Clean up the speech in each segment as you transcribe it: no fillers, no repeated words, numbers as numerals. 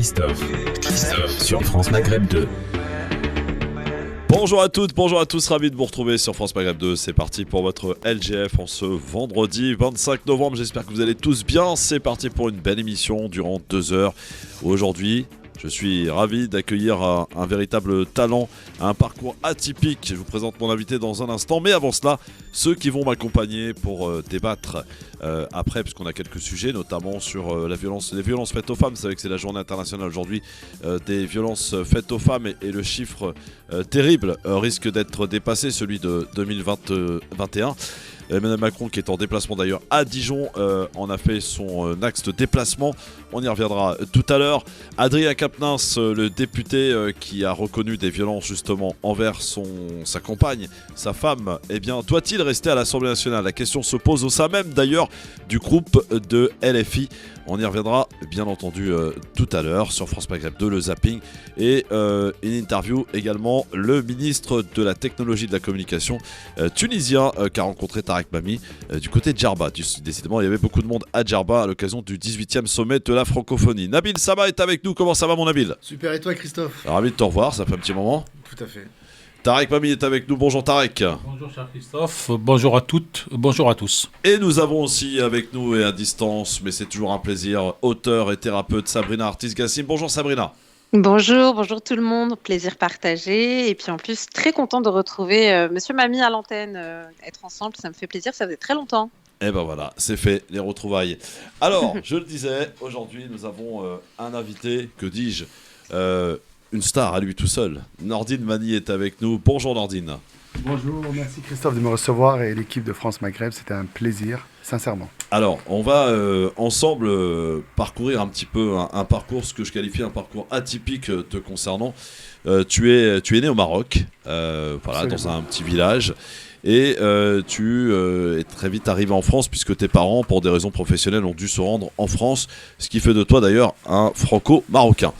Christophe sur France Maghreb 2. Bonjour à toutes, bonjour à tous, ravi de vous retrouver sur France Maghreb 2. C'est parti pour votre LGF en ce vendredi 25 novembre. J'espère que vous allez tous bien. C'est parti pour une belle émission durant 2 heures. Aujourd'hui, je suis ravi d'accueillir un véritable talent, un parcours atypique. Je vous présente mon invité dans un instant. Mais avant cela, ceux qui vont m'accompagner pour débattre après, puisqu'on a quelques sujets, notamment sur les violences faites aux femmes. Vous savez que c'est la journée internationale aujourd'hui des violences faites aux femmes et le chiffre terrible risque d'être dépassé, celui de 2021. Emmanuel Macron, qui est en déplacement d'ailleurs à Dijon, en a fait son axe de déplacement. On y reviendra tout à l'heure. Adrien Quatennens, le député qui a reconnu des violences justement envers sa compagne, sa femme, eh bien, doit-il rester à l'Assemblée nationale? La question se pose au sein même d'ailleurs du groupe de LFI. On y reviendra bien entendu tout à l'heure sur France Maghreb 2, le zapping, et une interview également, le ministre de la technologie et de la communication tunisien qui a rencontré Tarek Mami du côté de Djerba. Décidément, il y avait beaucoup de monde à Djerba à l'occasion du 18e sommet de la francophonie. Nabil Sama est avec nous. Comment ça va, mon Nabil? Super, et toi, Christophe? Ravi de te revoir, ça fait un petit moment. Tout à fait. Tarek Mami est avec nous. Bonjour Tarek. Bonjour cher Christophe, bonjour à toutes, bonjour à tous. Et nous avons aussi avec nous et à distance, mais c'est toujours un plaisir, auteur et thérapeute Sabrina Artis-Gassim. Bonjour Sabrina. Bonjour tout le monde, plaisir partagé. Et puis en plus, très content de retrouver Monsieur Mami à l'antenne, être ensemble, ça me fait plaisir, ça faisait très longtemps. Et ben voilà, c'est fait, les retrouvailles. Alors, je le disais, aujourd'hui nous avons un invité, que dis-je, une star à lui tout seul. Nordine Mani est avec nous. Bonjour Nordine. Bonjour, merci Christophe de me recevoir et l'équipe de France Maghreb, c'était un plaisir, sincèrement. Alors, on va ensemble parcourir un petit peu un parcours, ce que je qualifie un parcours atypique te concernant. Tu es né au Maroc, voilà, dans un petit village, et tu es très vite arrivé en France puisque tes parents, pour des raisons professionnelles, ont dû se rendre en France, ce qui fait de toi d'ailleurs un franco-marocain.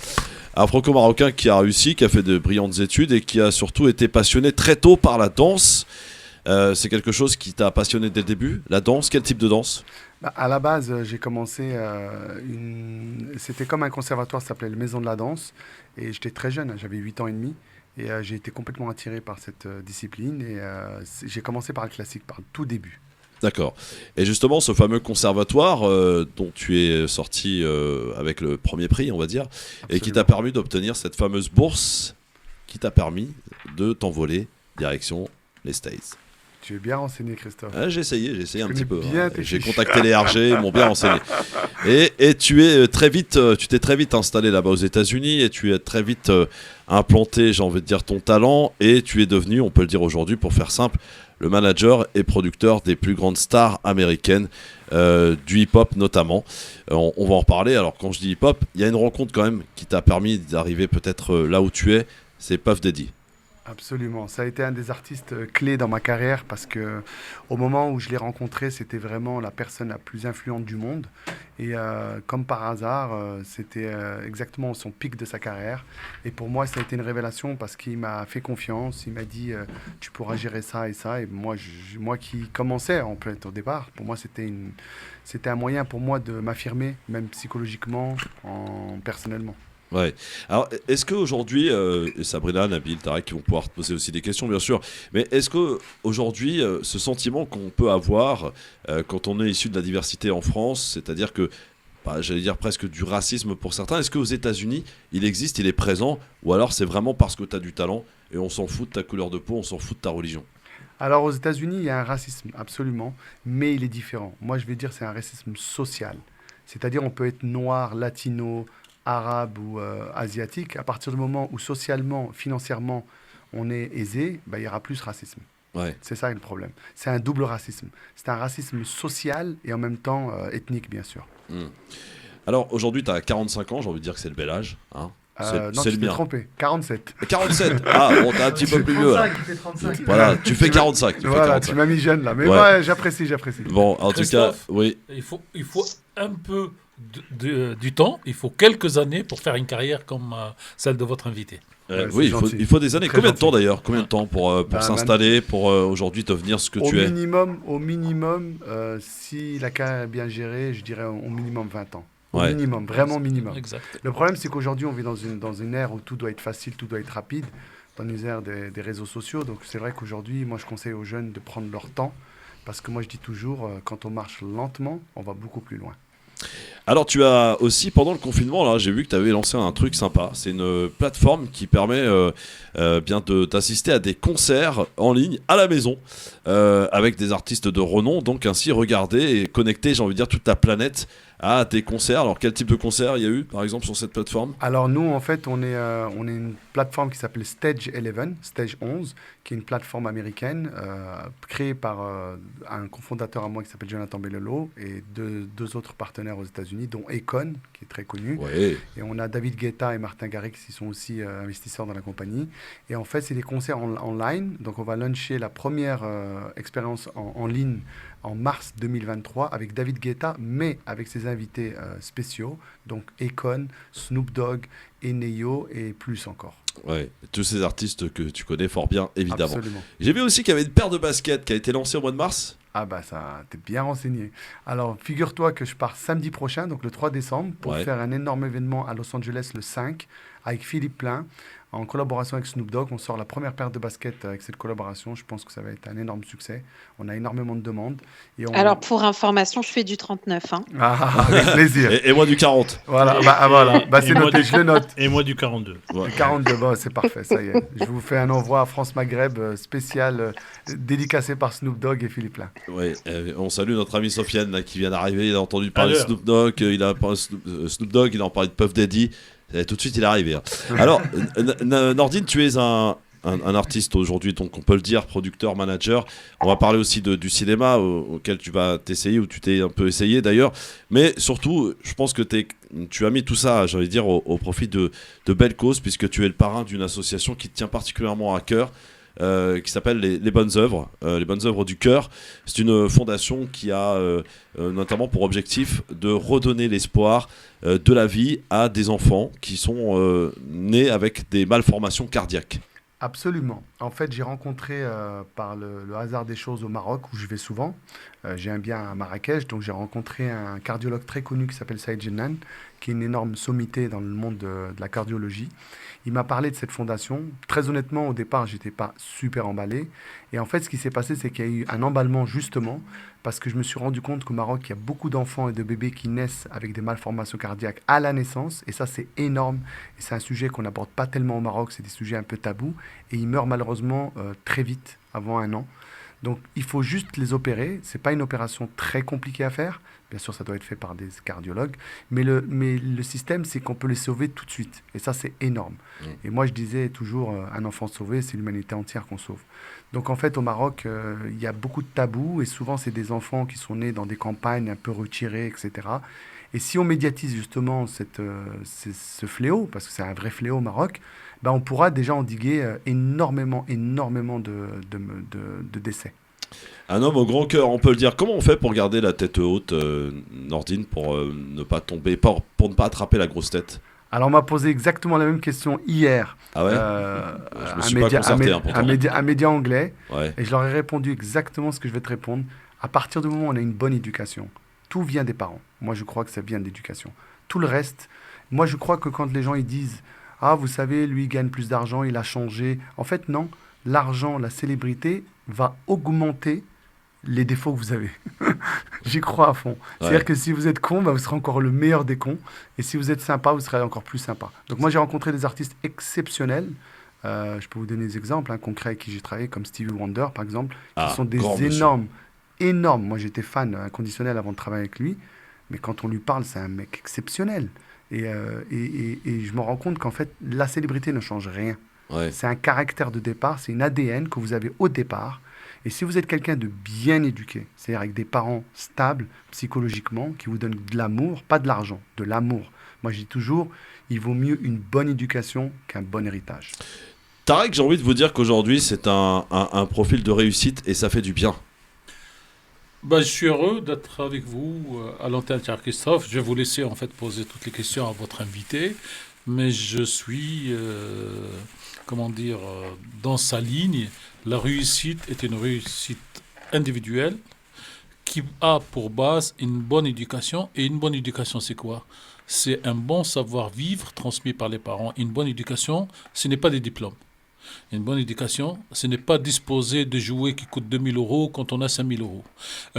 Un franco-marocain qui a réussi, qui a fait de brillantes études et qui a surtout été passionné très tôt par la danse. C'est quelque chose qui t'a passionné dès le début, la danse. Quel type de danse? À la base, j'ai commencé, c'était comme un conservatoire, ça s'appelait le Maison de la Danse, et j'étais très jeune, j'avais 8 ans et demi, et j'ai été complètement attiré par cette discipline, et j'ai commencé par le classique, par le tout début. D'accord. Et justement, ce fameux conservatoire dont tu es sorti avec le premier prix, on va dire, absolument, et qui t'a permis d'obtenir cette fameuse bourse qui t'a permis de t'envoler direction les States. Tu es bien renseigné, Christophe. J'ai essayé un petit peu. J'ai fiches. contacté les RG, ils m'ont bien renseigné. Et tu t'es très vite installé là-bas aux États-Unis et tu es très vite implanté, j'ai envie de dire, ton talent, et tu es devenu, on peut le dire aujourd'hui, pour faire simple, le manager et producteur des plus grandes stars américaines, du hip-hop notamment. On va en reparler. Alors quand je dis hip-hop, il y a une rencontre quand même qui t'a permis d'arriver peut-être là où tu es, c'est Puff Daddy. Absolument, ça a été un des artistes clés dans ma carrière parce que au moment où je l'ai rencontré, c'était vraiment la personne la plus influente du monde et comme par hasard, c'était exactement son pic de sa carrière et pour moi ça a été une révélation parce qu'il m'a fait confiance, il m'a dit tu pourras gérer ça et ça et moi qui commençais en fait au départ, pour moi c'était un moyen pour moi de m'affirmer même psychologiquement, personnellement. Ouais. Alors, est-ce qu'aujourd'hui, Sabrina, Nabil, Tarek, qui vont pouvoir te poser aussi des questions, bien sûr, mais est-ce qu'aujourd'hui, ce sentiment qu'on peut avoir quand on est issu de la diversité en France, c'est-à-dire que, j'allais dire presque du racisme pour certains, est-ce qu'aux États-Unis, il existe, il est présent, ou alors c'est vraiment parce que tu as du talent et on s'en fout de ta couleur de peau, on s'en fout de ta religion? Alors aux États-Unis, il y a un racisme, absolument, mais il est différent. Moi, je vais dire c'est un racisme social. C'est-à-dire on peut être noir, latino, arabe ou asiatique, à partir du moment où socialement, financièrement, on est aisé, il y aura plus racisme. Ouais. C'est ça le problème. C'est un double racisme. C'est un racisme social et en même temps ethnique, bien sûr. Alors aujourd'hui, tu as 45 ans, j'ai envie de dire que c'est le bel âge. Hein. Non, tu t'es trompé. 47. 47. Ah, bon, t'es un petit peu plus vieux. Il fait 35. Voilà, tu fais 45. Tu m'as mis jeune là. Mais ouais. moi, j'apprécie. Bon, en tout cas, oui. Il faut un peu du temps, il faut quelques années pour faire une carrière comme celle de votre invité. Oui, il faut des années. Très Combien gentil. de temps d'ailleurs? Combien de temps pour s'installer, pour aujourd'hui devenir ce que tu es? Au minimum, si la carrière est bien gérée, je dirais au minimum 20 ans. Au Ouais. minimum, vraiment minimum. Exact. Le problème, c'est qu'aujourd'hui, on vit dans une ère où tout doit être facile, tout doit être rapide, dans une ère des réseaux sociaux. Donc, c'est vrai qu'aujourd'hui, moi, je conseille aux jeunes de prendre leur temps. Parce que moi, je dis toujours, quand on marche lentement, on va beaucoup plus loin. Alors tu as aussi pendant le confinement là, j'ai vu que tu avais lancé un truc sympa. C'est une plateforme qui permet bien d'assister à des concerts en ligne à la maison avec des artistes de renom. Donc ainsi regarder et connecter, j'ai envie de dire, toute la planète à des concerts. Alors quel type de concert il y a eu par exemple sur cette plateforme? Alors nous, en fait, on est une plateforme qui s'appelle Stage 11, qui est une plateforme américaine créée par un cofondateur à moi qui s'appelle Jonathan Bellolo et deux autres partenaires aux États-Unis, dont Akon, qui est très connu. Ouais. Et on a David Guetta et Martin Garrix qui sont aussi investisseurs dans la compagnie. Et en fait, c'est des concerts online. Donc on va lancer la première expérience en ligne en mars 2023 avec David Guetta, mais avec ses invités spéciaux, donc Akon, Snoop Dogg, Neo et plus encore. Ouais, tous ces artistes que tu connais fort bien, évidemment. Absolument. J'ai vu aussi qu'il y avait une paire de baskets qui a été lancée au mois de mars. Ah bah ça, t'es bien renseigné. Alors, figure-toi que je pars samedi prochain, donc le 3 décembre, pour Ouais. faire un énorme événement à Los Angeles le 5, avec Philippe Plein, en collaboration avec Snoop Dogg. On sort la première paire de baskets avec cette collaboration. Je pense que ça va être un énorme succès. On a énormément de demandes. Et Alors, pour information, je fais du 39. Hein. Ah, avec plaisir. Et moi du 40. Voilà, voilà. Bah, c'est Et moi noté, du- je le note. Et moi du 42. Ouais. 42, bon, c'est parfait, ça y est. Je vous fais un envoi à France Maghreb spécial, dédicacé par Snoop Dogg et Philippe Plein. Ouais, on salue notre ami Sofiane là, qui vient d'arriver. Il a entendu parler de l'heure. Snoop Dogg, il a parlé de Snoop Dogg, il a parlé de Puff Daddy. Et tout de suite, il est arrivé. Hein. Alors, Nordine, tu es un artiste aujourd'hui, donc on peut le dire, producteur, manager. On va parler aussi du cinéma auquel tu vas t'essayer, ou tu t'es un peu essayé d'ailleurs. Mais surtout, je pense que tu as mis tout ça, j'ai envie de dire, au profit de belles causes, puisque tu es le parrain d'une association qui te tient particulièrement à cœur. Qui s'appelle les Bonnes Œuvres, les Bonnes Œuvres du Cœur. C'est une fondation qui a notamment pour objectif de redonner l'espoir de la vie à des enfants qui sont nés avec des malformations cardiaques. Absolument. En fait, j'ai rencontré par le hasard des choses au Maroc, où je vais souvent. J'ai un bien à Marrakech, donc j'ai rencontré un cardiologue très connu qui s'appelle Saïd Jennan, qui est une énorme sommité dans le monde de la cardiologie. Il m'a parlé de cette fondation. Très honnêtement, au départ, j'étais pas super emballé. Et en fait, ce qui s'est passé, c'est qu'il y a eu un emballement justement, parce que je me suis rendu compte qu'au Maroc, il y a beaucoup d'enfants et de bébés qui naissent avec des malformations cardiaques à la naissance. Et ça, c'est énorme. Et c'est un sujet qu'on n'aborde pas tellement au Maroc. C'est des sujets un peu tabous. Et ils meurent malheureusement très vite, avant 1 an. Donc, il faut juste les opérer. Ce n'est pas une opération très compliquée à faire. Bien sûr, ça doit être fait par des cardiologues. Mais le système, c'est qu'on peut les sauver tout de suite. Et ça, c'est énorme. Et moi, je disais toujours, un enfant sauvé, c'est l'humanité entière qu'on sauve. Donc, en fait, au Maroc, il y a beaucoup de tabous. Et souvent, c'est des enfants qui sont nés dans des campagnes un peu retirées, etc. Et si on médiatise justement ce fléau, parce que c'est un vrai fléau au Maroc, ben on pourra déjà endiguer énormément de décès. Un homme au grand cœur, on peut le dire. Comment on fait pour garder la tête haute, Nordine, pour ne pas tomber, pour ne pas attraper la grosse tête? Alors, on m'a posé exactement la même question hier. Ah ouais. Je me suis pas concerté, hein, pourtant. Un média anglais. Ouais. Et je leur ai répondu exactement ce que je vais te répondre. À partir du moment où on a une bonne éducation, tout vient des parents. Moi, je crois que ça vient de l'éducation. Tout le reste, moi, je crois que quand les gens ils disent « Ah, vous savez, lui, il gagne plus d'argent, il a changé. » En fait, non. L'argent, la célébrité va augmenter les défauts que vous avez. J'y crois à fond. C'est-à-dire que si vous êtes con, vous serez encore le meilleur des cons. Et si vous êtes sympa, vous serez encore plus sympa. Donc moi, j'ai rencontré des artistes exceptionnels. Je peux vous donner des exemples concrets avec qui j'ai travaillé, comme Stevie Wonder, par exemple, qui sont des énormes. Moi, j'étais fan inconditionnel avant de travailler avec lui. Mais quand on lui parle, c'est un mec exceptionnel. Et je me rends compte qu'en fait, la célébrité ne change rien. Ouais. C'est un caractère de départ, c'est une ADN que vous avez au départ. Et si vous êtes quelqu'un de bien éduqué, c'est-à-dire avec des parents stables psychologiquement, qui vous donnent de l'amour, pas de l'argent, de l'amour. Moi, je dis toujours, il vaut mieux une bonne éducation qu'un bon héritage. Tarek, j'ai envie de vous dire qu'aujourd'hui, c'est un profil de réussite et ça fait du bien. Bah, je suis heureux d'être avec vous à l'antenne, cher Christophe. Je vais vous laisser en fait poser toutes les questions à votre invité, mais je suis, dans sa ligne. La réussite est une réussite individuelle qui a pour base une bonne éducation. Et une bonne éducation, c'est quoi? C'est un bon savoir-vivre transmis par les parents. Une bonne éducation, ce n'est pas des diplômes. Une bonne éducation, ce n'est pas disposer de jouets qui coûtent 2 000 euros quand on a 5 000 euros,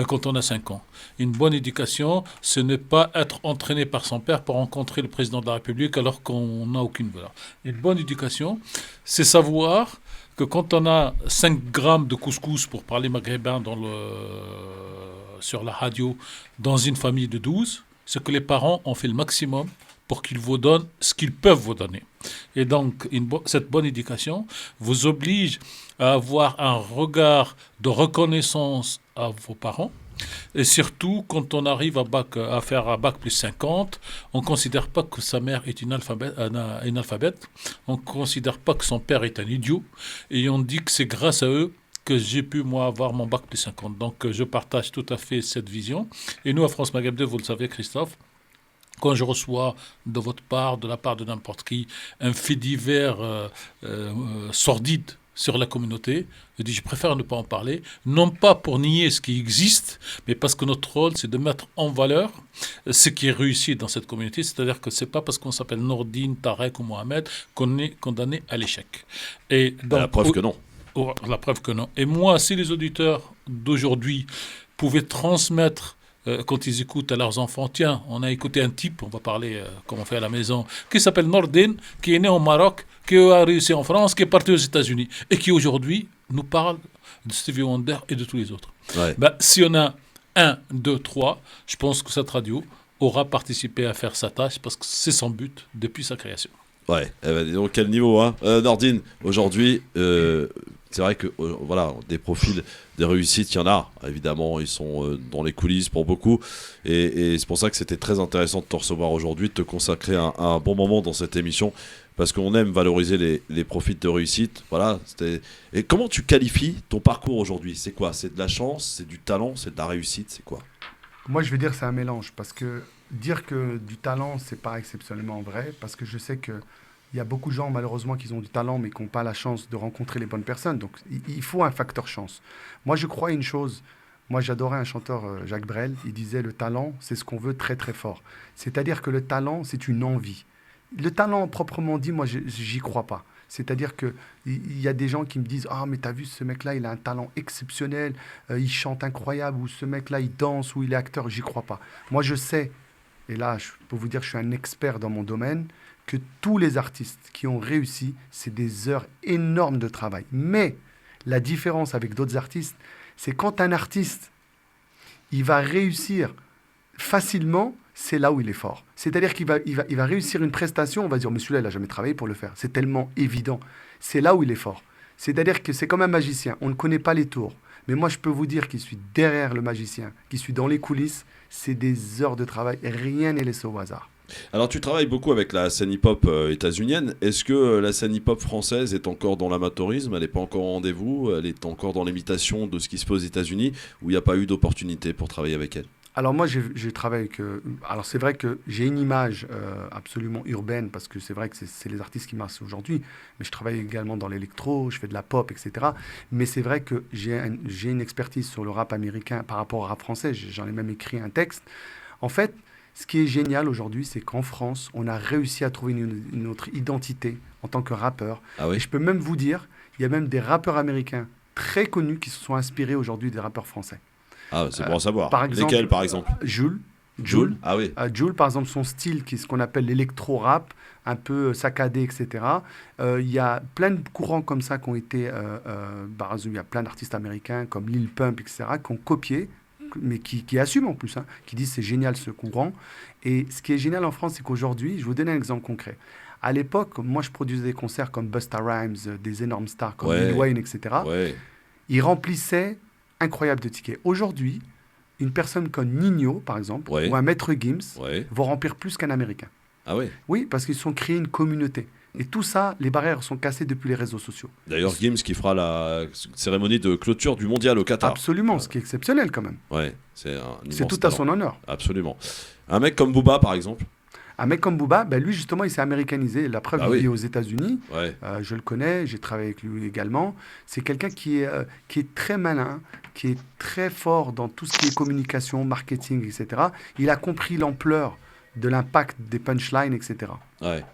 quand on a 5 ans. Une bonne éducation, ce n'est pas être entraîné par son père pour rencontrer le président de la République alors qu'on n'a aucune valeur. Une bonne éducation, c'est savoir que quand on a 5 grammes de couscous, pour parler maghrébin sur la radio, dans une famille de 12, c'est que les parents ont fait le maximum pour qu'ils vous donnent ce qu'ils peuvent vous donner. Et donc, cette bonne éducation vous oblige à avoir un regard de reconnaissance à vos parents. Et surtout, quand on arrive à faire un bac plus 50, on ne considère pas que sa mère est une analphabète, on ne considère pas que son père est un idiot, et on dit que c'est grâce à eux que j'ai pu, moi, avoir mon bac plus 50. Donc, je partage tout à fait cette vision. Et nous, à France Maghreb 2, vous le savez, Christophe, quand je reçois de votre part, de la part de n'importe qui, un fait divers sordide sur la communauté, je dis je préfère ne pas en parler, non pas pour nier ce qui existe, mais parce que notre rôle, c'est de mettre en valeur ce qui est réussi dans cette communauté. C'est-à-dire que ce n'est pas parce qu'on s'appelle Nordine, Tarek ou Mohamed qu'on est condamné à l'échec. Et donc, la preuve que non. La preuve que non. Et moi, si les auditeurs d'aujourd'hui pouvaient transmettre quand ils écoutent à leurs enfants, tiens, on a écouté un type, on va parler comme on fait à la maison, qui s'appelle Nordine, qui est né au Maroc, qui a réussi en France, qui est parti aux États-Unis, et qui aujourd'hui nous parle de Stevie Wonder et de tous les autres. Ouais. Si on a 1, 2, 3, je pense que cette radio aura participé à faire sa tâche, parce que c'est son but depuis sa création. Ouais, dis donc quel niveau, hein. Nordine, aujourd'hui, c'est vrai que voilà, des profils, des réussites, il y en a. Évidemment, ils sont dans les coulisses pour beaucoup. Et c'est pour ça que c'était très intéressant de te recevoir aujourd'hui, de te consacrer un bon moment dans cette émission. Parce qu'on aime valoriser les profils de réussite. Voilà. Et comment tu qualifies ton parcours aujourd'hui? C'est quoi? C'est de la chance? C'est du talent? C'est de la réussite? C'est quoi? Moi, je vais dire c'est un mélange, parce que dire que du talent, c'est pas exceptionnellement vrai, parce que je sais que il y a beaucoup de gens, malheureusement, qui ont du talent, mais qui n'ont pas la chance de rencontrer les bonnes personnes. Donc, il faut un facteur chance. Moi, je crois à une chose. Moi, j'adorais un chanteur, Jacques Brel. Il disait, le talent, c'est ce qu'on veut très, très fort. C'est-à-dire que le talent, c'est une envie. Le talent, proprement dit, moi, j'y crois pas. C'est-à-dire qu'il y a des gens qui me disent « Ah, mais t'as vu, ce mec-là, il a un talent exceptionnel, il chante incroyable, ou ce mec-là, il danse, ou il est acteur. » J'y crois pas. Moi, je sais, et là, je peux vous dire que je suis un expert dans mon domaine, que tous les artistes qui ont réussi, c'est des heures énormes de travail. Mais la différence avec d'autres artistes, c'est quand un artiste, il va réussir facilement, c'est là où il est fort. C'est-à-dire qu'il va réussir une prestation, on va dire, mais celui-là, il n'a jamais travaillé pour le faire. C'est tellement évident. C'est là où il est fort. C'est-à-dire que c'est comme un magicien. On ne connaît pas les tours. Mais moi, je peux vous dire qu'il suis derrière le magicien, qui suis dans les coulisses. C'est des heures de travail. Rien n'est laissé au hasard. Alors tu travailles beaucoup avec la scène hip-hop états-unienne. Est-ce que la scène hip-hop française est encore dans l'amateurisme? Elle n'est pas encore au rendez-vous? Elle est encore dans l'imitation de ce qui se fait aux États-Unis? Ou il n'y a pas eu d'opportunité pour travailler avec elle? Alors moi, j'ai travaillé avec... alors c'est vrai que j'ai une image absolument urbaine, parce que c'est vrai que c'est les artistes qui marchent aujourd'hui, mais je travaille également dans l'électro, je fais de la pop, etc. Mais c'est vrai que j'ai une expertise sur le rap américain par rapport au rap français. J'en ai même écrit un texte. En fait, ce qui est génial aujourd'hui, c'est qu'en France, on a réussi à trouver une autre identité en tant que rappeur. Ah oui? Et je peux même vous dire, il y a même des rappeurs américains très connus qui se sont inspirés aujourd'hui des rappeurs français. Ah, c'est bon à savoir. Par exemple, lesquels, par exemple? Jul. Ah oui. Jul, par exemple, son style, qui est ce qu'on appelle l'électro-rap, un peu saccadé, etc. Il y a plein de courants comme ça qui ont été... il y a plein d'artistes américains comme Lil Pump, etc., qui ont copié, mais qui assument en plus, qui disent c'est génial ce courant. Et ce qui est génial en France, c'est qu'aujourd'hui, je vais vous donner un exemple concret. À l'époque, moi, je produisais des concerts comme Busta Rhymes, des énormes stars comme Lil Wayne, etc. Ouais. Ils remplissaient incroyable de tickets. Aujourd'hui, une personne comme Nino, par exemple, ou un Maître Gims, vont remplir plus qu'un Américain. Ah oui? Oui, parce qu'ils ont créé une communauté. Et tout ça, les barrières sont cassées depuis les réseaux sociaux. D'ailleurs, Gims qui fera la cérémonie de clôture du mondial au Qatar. Absolument, ce qui est exceptionnel quand même. Ouais, c'est tout talent. À son honneur. Absolument. Un mec comme Booba, par exemple? Un mec comme Booba, lui justement, il s'est américanisé. La preuve, il vit aux États-Unis. Ouais. Je le connais, j'ai travaillé avec lui également. C'est quelqu'un qui est très malin, qui est très fort dans tout ce qui est communication, marketing, etc., il a compris l'ampleur de l'impact des punchlines, etc. Ouais.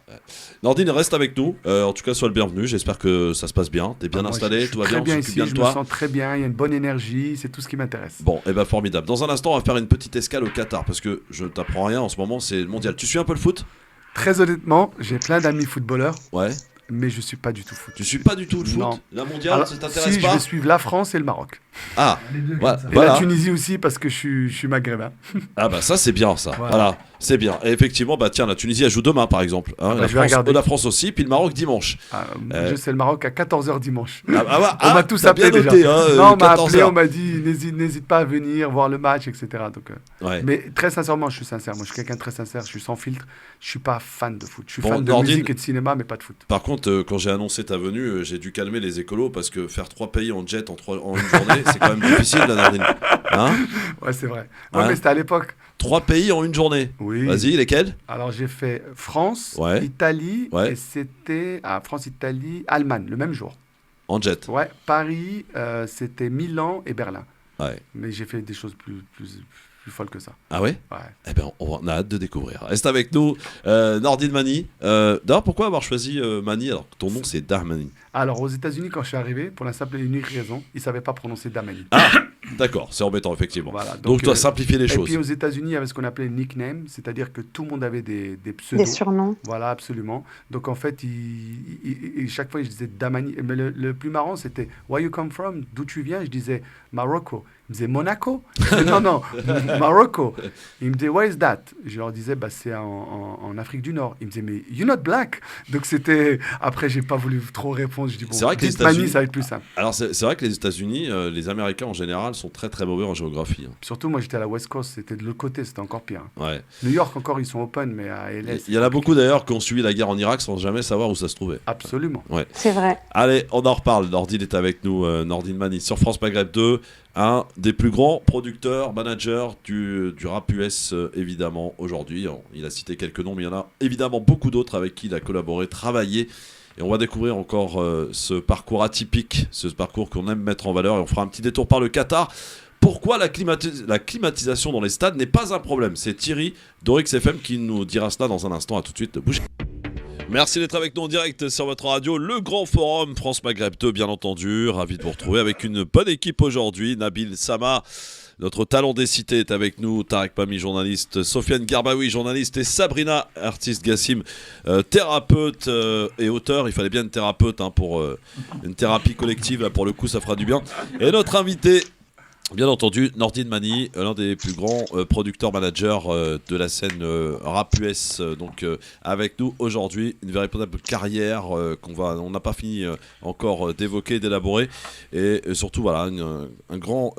Nordine, reste avec nous. En tout cas, sois le bienvenu. J'espère que ça se passe bien. T'es bien installé, tout va bien, on bien s'occupe ici, bien de je toi. me sens très bien, il y a une bonne énergie, c'est tout ce qui m'intéresse. Bon, et ben formidable. Dans un instant, on va faire une petite escale au Qatar parce que je t'apprends rien en ce moment, c'est le mondial. Tu suis un peu le foot? Très honnêtement, j'ai plein d'amis footballeurs, Ouais. mais je suis pas du tout foot. Tu suis pas du tout le foot? Non. La mondiale, Alors, ça t'intéresse si, pas? je vais suivre la France et le Maroc. Ah, Les deux, voilà. Et la Tunisie aussi, parce que je suis maghrébin. Ah bah ça c'est bien ça. Voilà, c'est bien. Et effectivement, bah tiens, la Tunisie elle joue demain par exemple. Hein, je vais regarder. La France aussi, puis le Maroc dimanche. Je sais le Maroc à 14h dimanche. On m'a tous appelé bien déjà. noté, hein, Non, on m'a 14 appelé, heures. on m'a dit n'hésite pas à venir voir le match, etc. Donc, Ouais. Mais très sincèrement, je suis sincère. Moi, je suis quelqu'un de très sincère. Je suis sans filtre. Je suis pas fan de foot. Je suis Bon, fan de Nordine, musique et de cinéma, mais pas de foot. Par contre, quand j'ai annoncé ta venue, j'ai dû calmer les écolos parce que faire 3 pays en jet en une journée, c'est quand même difficile, la Nordine. Hein? Ouais, c'est vrai. Ouais, Hein? mais c'était à l'époque. 3 pays en une journée. Oui. Vas-y, lesquels? Alors, j'ai fait France, Ouais. Italie, Ouais. et c'était France, Italie, Allemagne, le même jour. En jet. Ouais, Paris, c'était Milan et Berlin. Ouais. Mais j'ai fait des choses plus folles que ça. Ah ouais? Ouais. Eh ben, on a hâte de découvrir. Reste avec nous, Nordine Mani. D'ailleurs, pourquoi avoir choisi Mani alors que ton nom c'est Dahmani? Alors, aux États-Unis, quand je suis arrivé, pour la simple et unique raison, ils ne savaient pas prononcer Damani. Ah, d'accord, c'est embêtant, effectivement. Voilà, donc tu as simplifié les et choses. puis aux États-Unis, il y avait ce qu'on appelait nickname, c'est-à-dire que tout le monde avait des pseudos. Des surnoms. Voilà, absolument. Donc en fait, chaque fois, je disais Damani. Mais le plus marrant, c'était Where you come from? D'où tu viens? Je disais Morocco. Il me disait Monaco? Je disais, non, Morocco. Il me disait Where is that? Je leur disais c'est en Afrique du Nord. Il me disait mais you're not black. Donc c'était. Après, j'ai pas voulu trop répondre. Je dis bon, C'est vrai que les dites Mani, États-Unis- ça va être plus simple. Alors c'est vrai que les États-Unis, les Américains en général sont très très mauvais en géographie. Hein. Surtout, moi, j'étais à la West Coast. C'était de l'autre côté. C'était encore pire. Ouais. New York, encore, ils sont open, mais à LA. Il y en a beaucoup d'ailleurs qui ont suivi la guerre en Irak sans jamais savoir où ça se trouvait. Absolument. C'est vrai. Allez, on en reparle. Nordine est avec nous, Nordine Mani sur France Maghreb 2, un des plus grands producteurs, managers du rap US évidemment aujourd'hui. Il a cité quelques noms, mais il y en a évidemment beaucoup d'autres avec qui il a collaboré, travaillé. Et on va découvrir encore ce parcours atypique, ce parcours qu'on aime mettre en valeur. Et on fera un petit détour par le Qatar. Pourquoi la climatisation dans les stades n'est pas un problème? C'est Thierry d'Orix FM qui nous dira cela dans un instant. À tout de suite. Bougez. Merci d'être avec nous en direct sur votre radio, le grand forum France Maghreb 2, bien entendu. Ravi de vous retrouver avec une bonne équipe aujourd'hui. Nabil Sama, notre talent des cités, est avec nous. Tarek Pami, journaliste. Sofiane Garbaoui, journaliste. Et Sabrina, artiste Gassim, thérapeute et auteur. Il fallait bien une thérapeute pour une thérapie collective. Là, pour le coup, ça fera du bien. Et notre invité, bien entendu, Nordine Mani, l'un des plus grands producteurs managers de la scène rap US, donc avec nous aujourd'hui, une véritable carrière on n'a pas fini encore d'évoquer, d'élaborer, et surtout voilà un grand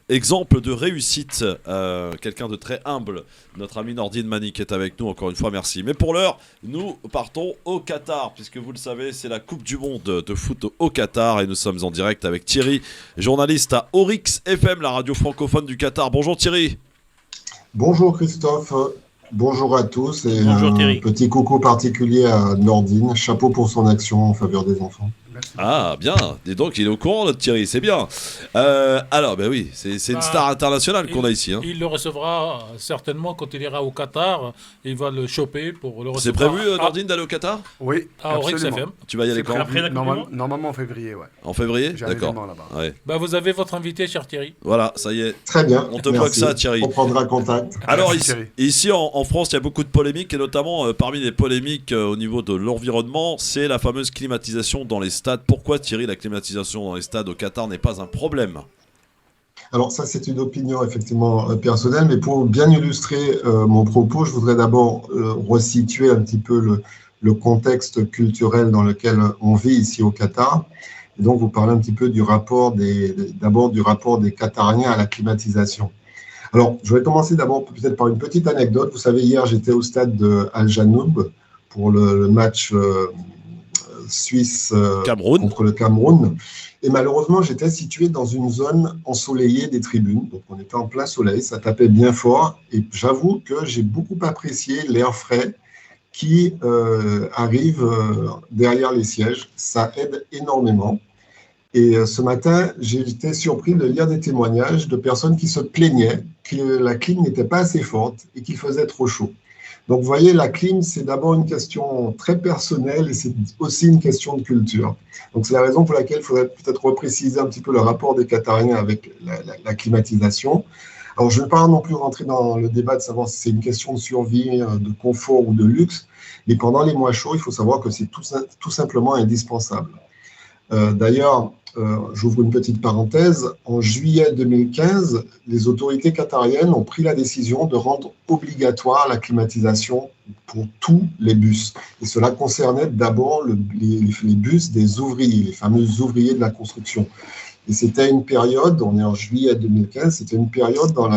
exemple de réussite, quelqu'un de très humble, notre ami Nordine Mani qui est avec nous, encore une fois merci. Mais pour l'heure, nous partons au Qatar, puisque vous le savez, c'est la Coupe du Monde de foot au Qatar, et nous sommes en direct avec Thierry, journaliste à Orix FM, la radio francophone du Qatar. Bonjour Thierry. Bonjour Christophe, bonjour à tous, et Bonjour, un Thierry. petit coucou particulier à Nordine, chapeau pour son action en faveur des enfants. Merci. Ah bien, et donc il est au courant notre Thierry, c'est bien. Alors ben oui, c'est une star internationale qu'on a ici. Hein. Il le recevra certainement quand il ira au Qatar. Il va le choper pour le C'est recevoir. prévu Nordine d'aller au Qatar? Oui, à Orix absolument. FM. Tu vas y aller C'est quand? prévu Après la Coupe du Monde normalement en février, ouais. En février? J'ai un D'accord. événement là-bas. Ouais. Bah, vous avez votre invité, cher Thierry. Voilà, ça y est. Très bien, On te merci. bloque ça, Thierry. On prendra contact. Alors Merci, ici en France, il y a beaucoup de polémiques, et notamment parmi les polémiques au niveau de l'environnement, c'est la fameuse climatisation dans les stades. Pourquoi Thierry, la climatisation dans les stades au Qatar n'est pas un problème? Alors ça, c'est une opinion effectivement personnelle, mais pour bien illustrer mon propos, je voudrais d'abord resituer un petit peu le contexte culturel dans lequel on vit ici au Qatar. Et donc, vous parlez un petit peu du rapport d'abord du rapport des Qatariens à la climatisation. Alors, je vais commencer d'abord peut-être par une petite anecdote. Vous savez, hier, j'étais au stade de Al Janoub pour le match Suisse Cameroun. contre le Cameroun. Et malheureusement, j'étais situé dans une zone ensoleillée des tribunes. Donc, on était en plein soleil, ça tapait bien fort. Et j'avoue que j'ai beaucoup apprécié l'air frais qui arrive derrière les sièges. Ça aide énormément. Et ce matin, j'ai été surpris de lire des témoignages de personnes qui se plaignaient que la clim n'était pas assez forte et qu'il faisait trop chaud. Donc, vous voyez, la clim, c'est d'abord une question très personnelle et c'est aussi une question de culture. Donc, c'est la raison pour laquelle il faudrait peut-être repréciser un petit peu le rapport des Qatariens avec la climatisation. Alors, je ne vais pas non plus rentrer dans le débat de savoir si c'est une question de survie, de confort ou de luxe, mais pendant les mois chauds, il faut savoir que c'est tout simplement indispensable. D'ailleurs, j'ouvre une petite parenthèse, en juillet 2015, les autorités qatariennes ont pris la décision de rendre obligatoire la climatisation pour tous les bus. Et cela concernait d'abord les bus des ouvriers, les fameux ouvriers de la construction. Et c'était une période, on est en juillet 2015, c'était une période pendant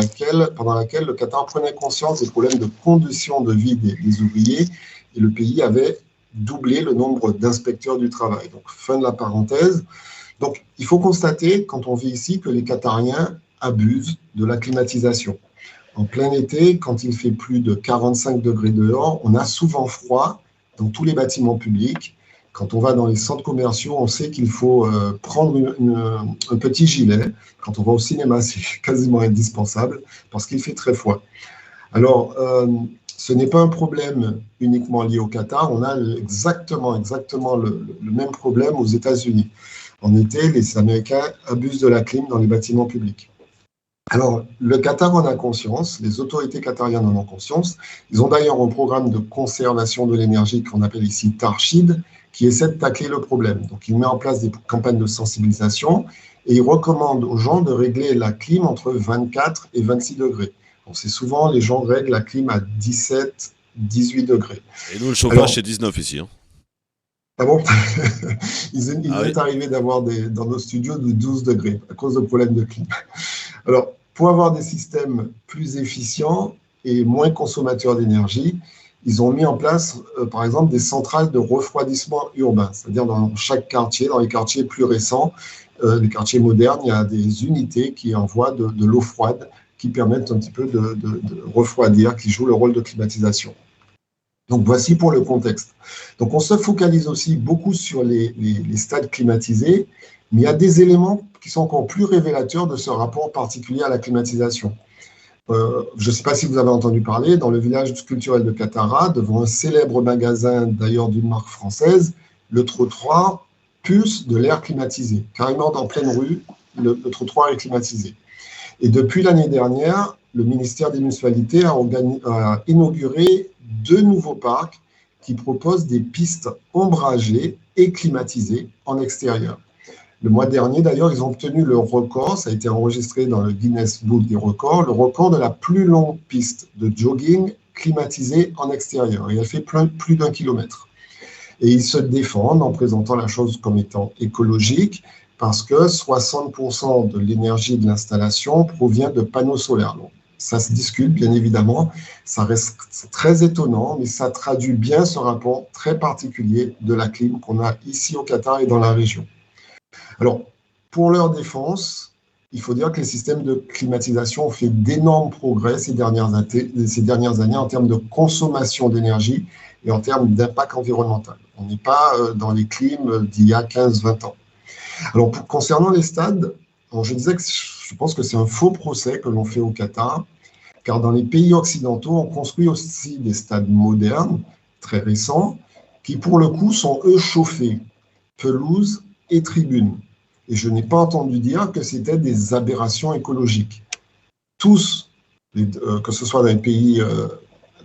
laquelle le Qatar prenait conscience des problèmes de conditions de vie des ouvriers et le pays avait doublé le nombre d'inspecteurs du travail. Donc, fin de la parenthèse. Donc, il faut constater, quand on vit ici, que les Qatariens abusent de la climatisation. En plein été, quand il fait plus de 45 degrés dehors, on a souvent froid dans tous les bâtiments publics. Quand on va dans les centres commerciaux, on sait qu'il faut prendre un petit gilet. Quand on va au cinéma, c'est quasiment indispensable parce qu'il fait très froid. Alors, ce n'est pas un problème uniquement lié au Qatar. On a exactement le même problème aux États-Unis. En été, les Américains abusent de la clim dans les bâtiments publics. Alors, le Qatar en a conscience, les autorités qatariennes en ont conscience. Ils ont d'ailleurs un programme de conservation de l'énergie qu'on appelle ici Tarshid, qui essaie de tacler le problème. Donc, il met en place des campagnes de sensibilisation et il recommande aux gens de régler la clim entre 24 et 26 degrés. Donc, c'est souvent, les gens règlent la clim à 17, 18 degrés. Et nous, le chauffage, c'est 19 ici. Hein. Ah bon? Il est arrivé d'avoir dans nos studios de 12 degrés à cause de problèmes de clim. Alors, pour avoir des systèmes plus efficients et moins consommateurs d'énergie, ils ont mis en place, par exemple, des centrales de refroidissement urbain, c'est-à-dire dans chaque quartier, dans les quartiers plus récents, les quartiers modernes, il y a des unités qui envoient de l'eau froide qui permettent un petit peu de refroidir, qui jouent le rôle de climatisation. Donc, voici pour le contexte. Donc, on se focalise aussi beaucoup sur les stades climatisés, mais il y a des éléments qui sont encore plus révélateurs de ce rapport particulier à la climatisation. Je ne sais pas si vous avez entendu parler, dans le village culturel de Katara, devant un célèbre magasin d'ailleurs d'une marque française, le trottoir pulse de l'air climatisé. Carrément dans pleine rue, le trottoir est climatisé. Et depuis l'année dernière, le ministère des Municipalités a inauguré 2 nouveaux parcs qui proposent des pistes ombragées et climatisées en extérieur. Le mois dernier, d'ailleurs, ils ont obtenu le record, ça a été enregistré dans le Guinness Book des records, le record de la plus longue piste de jogging climatisée en extérieur. Et elle fait plus d'1 kilomètre. Et ils se défendent en présentant la chose comme étant écologique parce que 60% de l'énergie de l'installation provient de panneaux solaires. Donc, ça se discute, bien évidemment. Ça reste très étonnant, mais ça traduit bien ce rapport très particulier de la clim qu'on a ici au Qatar et dans la région. Alors, pour leur défense, il faut dire que les systèmes de climatisation ont fait d'énormes progrès ces dernières années en termes de consommation d'énergie et en termes d'impact environnemental. On n'est pas dans les clims d'il y a 15-20 ans. Alors, concernant les stades, je disais que je pense que c'est un faux procès que l'on fait au Qatar, car dans les pays occidentaux, on construit aussi des stades modernes, très récents, qui pour le coup sont eux chauffés, pelouse et tribunes. Et je n'ai pas entendu dire que c'était des aberrations écologiques. Tous, que ce soit dans les pays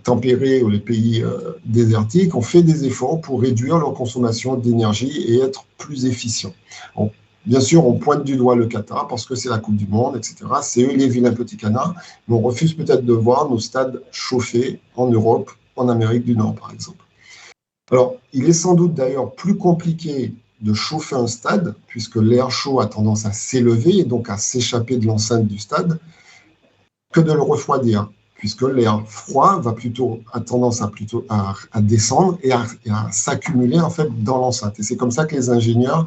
tempérés ou les pays désertiques, ont fait des efforts pour réduire leur consommation d'énergie et être plus efficients. Bien sûr, on pointe du doigt le Qatar parce que c'est la Coupe du Monde, etc. C'est eux les vilains petits canards, mais on refuse peut-être de voir nos stades chauffés en Europe, en Amérique du Nord, par exemple. Alors, il est sans doute d'ailleurs plus compliqué de chauffer un stade, puisque l'air chaud a tendance à s'élever et donc à s'échapper de l'enceinte du stade, que de le refroidir, puisque l'air froid a tendance à descendre et à s'accumuler en fait dans l'enceinte. Et c'est comme ça que les ingénieurs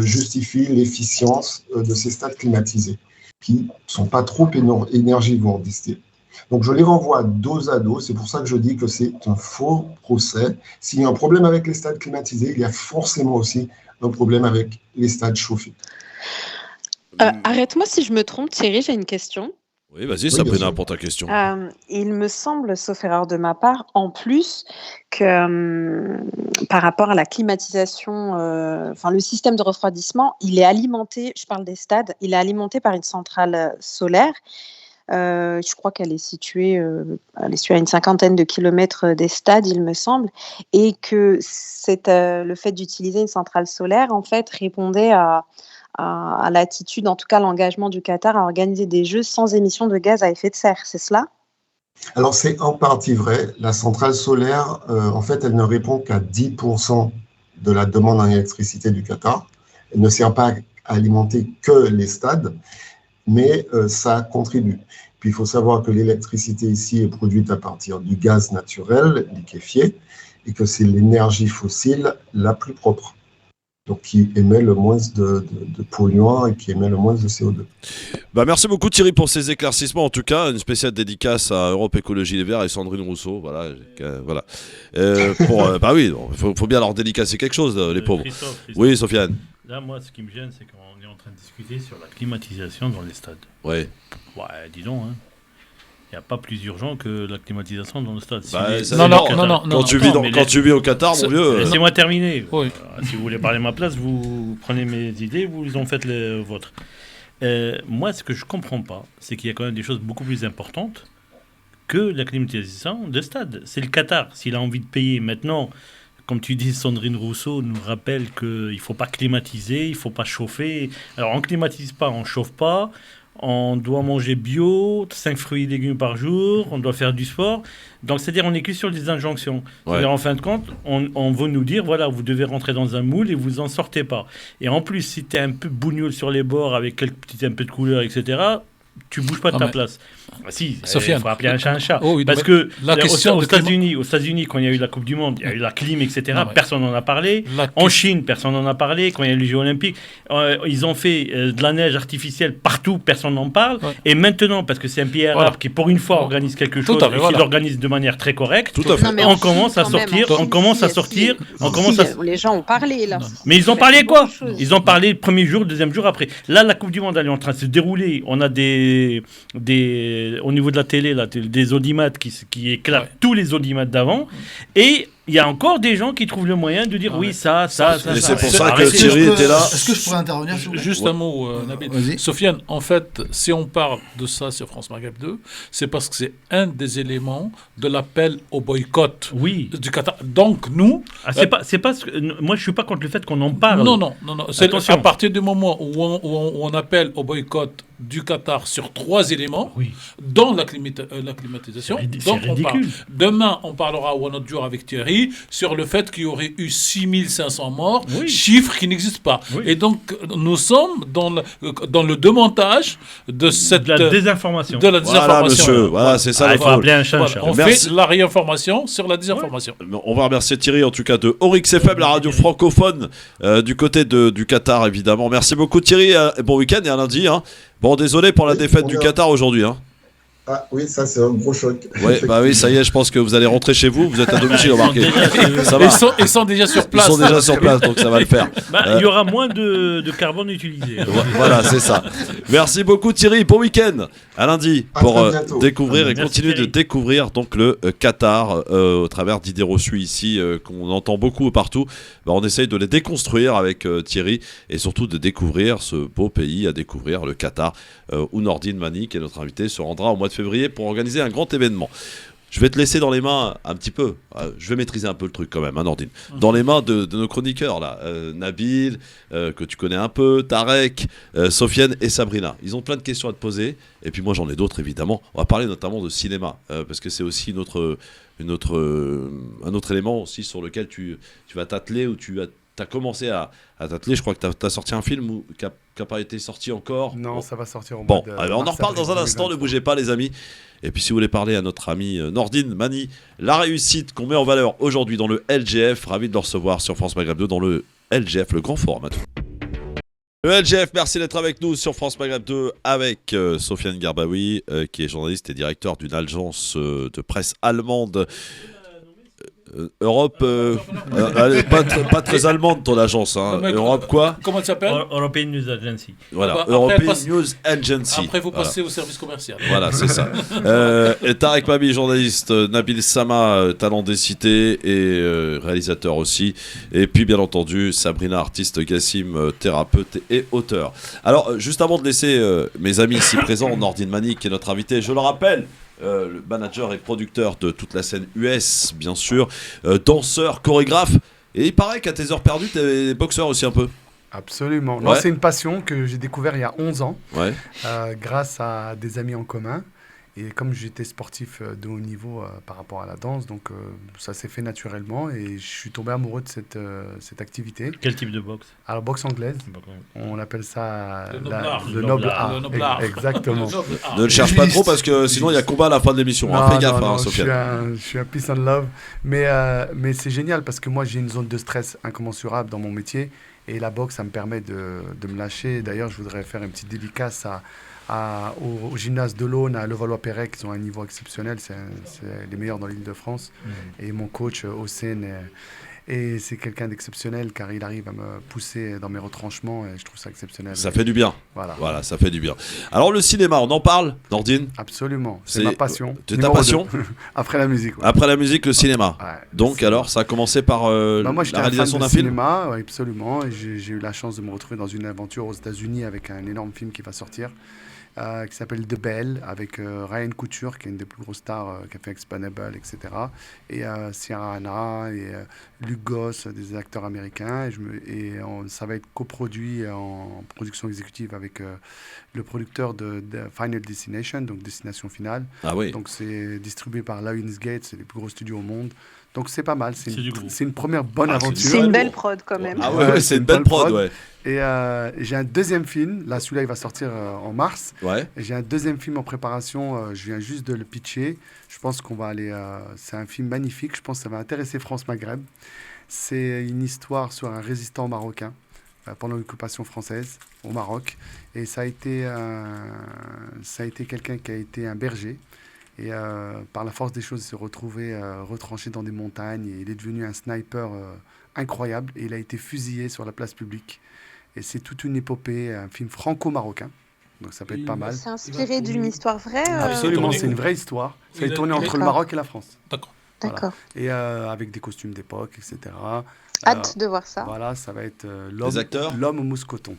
justifient l'efficience de ces stades climatisés, qui ne sont pas trop énergivores, Donc je les renvoie dos à dos, c'est pour ça que je dis que c'est un faux procès. S'il y a un problème avec les stades climatisés, il y a forcément aussi un problème avec les stades chauffés. Arrête-moi si je me trompe, Thierry, j'ai une question. Oui, vas-y, Oui, Sabrina, bien sûr. pour ta question. Il me semble, sauf erreur de ma part, en plus que par rapport à la climatisation, enfin le système de refroidissement, il est alimenté, je parle des stades, il est alimenté par une centrale solaire. Je crois qu'elle est située à une 50aine de kilomètres des stades, il me semble, et que le fait d'utiliser une centrale solaire, en fait, répondait à l'attitude, en tout cas l'engagement du Qatar à organiser des Jeux sans émission de gaz à effet de serre, c'est cela? Alors c'est en partie vrai. La centrale solaire, en fait, elle ne répond qu'à 10% de la demande en électricité du Qatar. Elle ne sert pas à alimenter que les stades, mais ça contribue. Puis il faut savoir que l'électricité ici est produite à partir du gaz naturel liquéfié et que c'est l'énergie fossile la plus propre, donc qui émet le moins de polluants et qui émet le moins de CO2. Merci beaucoup Thierry pour ces éclaircissements. En tout cas, une spéciale dédicace à Europe Écologie Les Verts et Sandrine Rousseau. Voilà. Bah oui, faut bien leur dédicacer quelque chose, les pauvres. Christophe. Oui, Sofiane. Là, moi, ce qui me gêne, c'est qu'on est en train de discuter sur la climatisation dans les stades. Ouais. Ouais, dis donc, hein. Il n'y a pas plus urgent que la climatisation dans le stade. Non. Quand tu vis au Qatar, mon vieux. Laissez-moi terminer. Oui. Si vous voulez parler à ma place, vous prenez mes idées, vous en faites les vôtres. Moi, ce que je ne comprends pas, c'est qu'il y a quand même des choses beaucoup plus importantes que la climatisation de stade. C'est le Qatar. S'il a envie de payer maintenant, comme tu dis, Sandrine Rousseau nous rappelle qu'il ne faut pas climatiser, il ne faut pas chauffer. Alors, on ne climatise pas, on ne chauffe pas. On doit manger bio, 5 fruits et légumes par jour, on doit faire du sport. Donc, c'est-à-dire, on est que sur des injonctions. Ouais. C'est-à-dire, en fin de compte, on veut nous dire, voilà, vous devez rentrer dans un moule et vous en sortez pas. Et en plus, si tu es un peu bougnoule sur les bords avec un peu de couleur, etc., tu bouges pas de ta place. Si, il faut appeler un chat un chat. Oh oui, parce que aux États-Unis, quand il y a eu la Coupe du Monde, il y a eu la clim, etc. Non, Personne n'en a parlé. En Chine, personne n'en a parlé. Quand il y a eu les Jeux Olympiques, ils ont fait de la neige artificielle partout, personne n'en parle. Ouais. Et maintenant, parce que c'est un pays arabe qui, pour une fois, organise quelque chose et qui l'organise de manière très correcte, on commence à sortir. Les gens ont parlé, là. Mais ils ont parlé quoi? Ils ont parlé le premier jour, le deuxième jour après. Là, la Coupe du Monde, elle est en train de se dérouler. On a au niveau de la télé, là, des audimates qui éclairent tous les audimates d'avant. Et il y a encore des gens qui trouvent le moyen de dire oui, ça. Et c'est pour ça que Thierry était là. Est-ce que je pourrais intervenir Juste un mot, Nabil. Sofiane, en fait, si on parle de ça sur France Maghreb 2, c'est parce que c'est un des éléments de l'appel au boycott du Qatar. Donc, nous... moi, je ne suis pas contre le fait qu'on en parle. Non. C'est à partir du moment où on appelle au boycott du Qatar sur 3 éléments, dont la climatisation, donc on parle. Demain, on parlera au One Hot Jour avec Thierry sur le fait qu'il y aurait eu 6500 morts, chiffre qui n'existe pas. Et donc, nous sommes dans le démontage de la désinformation. Voilà, monsieur, voilà, c'est ça. Il faut appeler un chat. On fait la réinformation sur la désinformation. On va remercier Thierry, en tout cas, de Oryx FM, la radio francophone du côté du Qatar, évidemment. Merci beaucoup, Thierry. Bon week-end et à lundi. Bon, désolé pour la défaite du Qatar aujourd'hui. Ah oui, ça c'est un gros choc. Oui, ça y est, je pense que vous allez rentrer chez vous. Vous êtes à domicile, remarquez. Ils sont déjà sur place. Ils sont déjà sur place, donc ça va le faire. Il y aura moins de carbone utilisé. Voilà, c'est ça. Merci beaucoup Thierry. Bon week-end. À lundi pour découvrir et continuer de découvrir donc le Qatar au travers d'idées reçues ici qu'on entend beaucoup partout. On essaye de les déconstruire avec Thierry et surtout de découvrir ce beau pays à découvrir, le Qatar, où Nordine Mani, qui est notre invité, se rendra au mois de février pour organiser un grand événement. Je vais te laisser dans les mains un petit peu, je vais maîtriser un peu le truc quand même, Nordine, dans les mains de nos chroniqueurs là, Nabil, que tu connais un peu, Tarek, Sofiane et Sabrina. Ils ont plein de questions à te poser, et puis moi j'en ai d'autres évidemment. On va parler notamment de cinéma, parce que c'est aussi un autre élément aussi sur lequel tu vas t'atteler, ou tu as commencé à t'atteler. Je crois que tu as sorti un film qui n'a pas été sorti encore. Non, ça va sortir au mois Bon, de on en reparle dans un instant, ne bougez pas les amis. Et puis si vous voulez parler à notre ami Nordine Mani, la réussite qu'on met en valeur aujourd'hui dans le LGF, ravi de le recevoir sur France Maghreb 2 dans le LGF, le grand forum. Le LGF, merci d'être avec nous sur France Maghreb 2 avec Sofiane Garbaoui, qui est journaliste et directeur d'une agence de presse allemande. Europe, pas très allemande ton agence, hein. Europe quoi? Comment ça s'appelle? European News Agency. Voilà, Après, European News Agency. Après, vous passez voilà. au service commercial. Voilà, c'est ça. Et Tarek Mabi, journaliste, Nabil Sama, talent des cités et réalisateur aussi. Et puis, bien entendu, Sabrina, artiste, Gassim, thérapeute et auteur. Alors, juste avant de laisser mes amis ici présents, Nordine Mani, qui est notre invité, je le rappelle, le manager et producteur de toute la scène US, bien sûr, danseur, chorégraphe. Et il paraît qu'à tes heures perdues, t'es boxeur aussi un peu. Absolument. Non, Ouais. c'est une passion que j'ai découvert il y a 11 ans Ouais. grâce à des amis en commun. Et comme j'étais sportif de haut niveau par rapport à la danse, donc ça s'est fait naturellement et je suis tombé amoureux de cette activité. Quel type de boxe? Alors, boxe anglaise, on appelle ça Le noble art. le noble art. Le noble art. Exactement. Le noble art. Ne le cherche pas trop parce que sinon il y a combat à la fin de l'émission. Hein. Fais gaffe, hein, je Sofiane. suis un peace and love. Mais c'est génial parce que moi, j'ai une zone de stress incommensurable dans mon métier. Et la boxe, ça me permet de me lâcher. D'ailleurs, je voudrais faire une petite dédicace au gymnase de l'Aune, à Levallois-Perret, qui ont un niveau exceptionnel. C'est les meilleurs dans l'Île-de-France. Et mon coach, Hossein, et c'est quelqu'un d'exceptionnel car il arrive à me pousser dans mes retranchements et je trouve ça exceptionnel. Ça fait du bien. Voilà, ça fait du bien. Alors le cinéma, on en parle, Nordine? Absolument, c'est C'est- ma passion. C'est ta Numéro passion? 2. Après la musique. Ouais. Après la musique, le cinéma. Ouais, Donc c'est- alors, ça a commencé par moi, j'étais la un fan réalisation de d'un film? cinéma, ouais, absolument. Et j'ai eu la chance de me retrouver dans une aventure aux États-Unis avec un énorme film qui va sortir, qui s'appelle The Bell, avec Ryan Couture, qui est une des plus grosses stars, qui a fait Expandable, etc. Et Sierra Anna et Luke Goss, des acteurs américains. Ça va être coproduit en production exécutive avec le producteur de Final Destination, donc Destination Finale. Ah oui. Donc c'est distribué par Lionsgate, c'est les plus gros studios au monde. Donc c'est pas mal, C'est du gros. c'est une première bonne Ah, aventure. C'est une belle prod quand même. Ah ouais, c'est une belle prod, ouais. Et j'ai un deuxième film, là celui-là il va sortir en mars. Ouais. Et j'ai un deuxième film en préparation, je viens juste de le pitcher. Je pense qu'on va aller... c'est un film magnifique, je pense que ça va intéresser France Maghreb. C'est une histoire sur un résistant marocain pendant l'occupation française au Maroc. Et ça a été quelqu'un qui a été un berger. Et par la force des choses, il s'est retrouvé retranché dans des montagnes. Et il est devenu un sniper incroyable. Et il a été fusillé sur la place publique. Et c'est toute une épopée, un film franco-marocain. Donc ça peut être pas mal. C'est inspiré d'une histoire vraie. Absolument, tourné c'est une où? vraie histoire. Ça Il est a- tourné il a- entre le Maroc et la France. D'accord. D'accord. Et avec des costumes d'époque, etc. Hâte de voir ça. Voilà, ça va être Des acteurs? l'homme au mousqueton.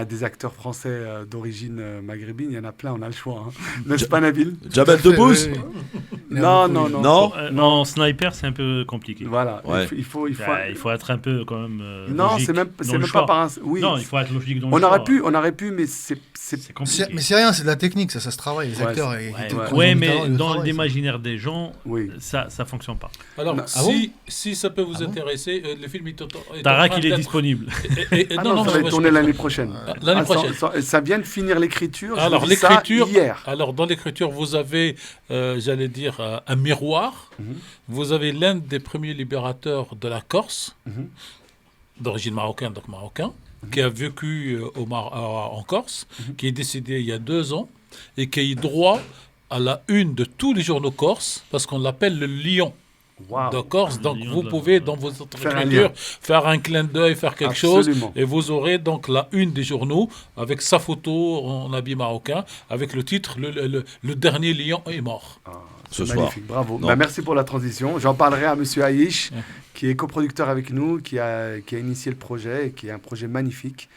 Des acteurs français d'origine maghrébine, il y en a plein, on a le choix. Hein. N'est-ce pas, Nabil? Jamel Debbouze? Non. Non. Non, sniper, c'est un peu compliqué. Voilà, Ouais. il faut... Il faut être un peu quand même. Non, logique c'est même dans le pas choix. par un... Oui, Non, il faut être logique dans on le aurait choix. pu, mais c'est C'est compliqué. Mais c'est rien, c'est de la technique, ça se travaille. Les Ouais, acteurs, Ouais, ils ouais. ouais, ils ont mais le dans travail, l'imaginaire des gens, Oui. ça fonctionne pas. Alors, Non. Ah bon si ça peut vous Ah bon intéresser, le film est en Tarak, train il est d'être- disponible. Ah non, ça va être tourné l'année prochaine. L'année Ah, prochaine. Ça vient de finir l'écriture. Alors, j'ai vu ça l'écriture, hier. alors dans l'écriture, vous avez, j'allais dire, un miroir. Mhm. Vous avez l'un des premiers libérateurs de la Corse, Mhm. d'origine marocaine, donc marocain, qui a vécu en Corse, qui est décédé il y a 2 ans, et qui a eu droit à la une de tous les journaux corses, parce qu'on l'appelle le lion Waouh. de Corse. Donc lion vous de la- pouvez, dans vos Faire un écritures, lien. faire un clin d'œil, faire quelque chose, Absolument. et vous aurez donc la une des journaux avec sa photo en habit marocain, avec le titre le dernier lion est mort. Ce C'est soir. magnifique, bravo. Non. Merci pour la transition. J'en parlerai à Monsieur Aïch, qui est coproducteur avec nous, qui a initié le projet, et qui est un projet magnifique.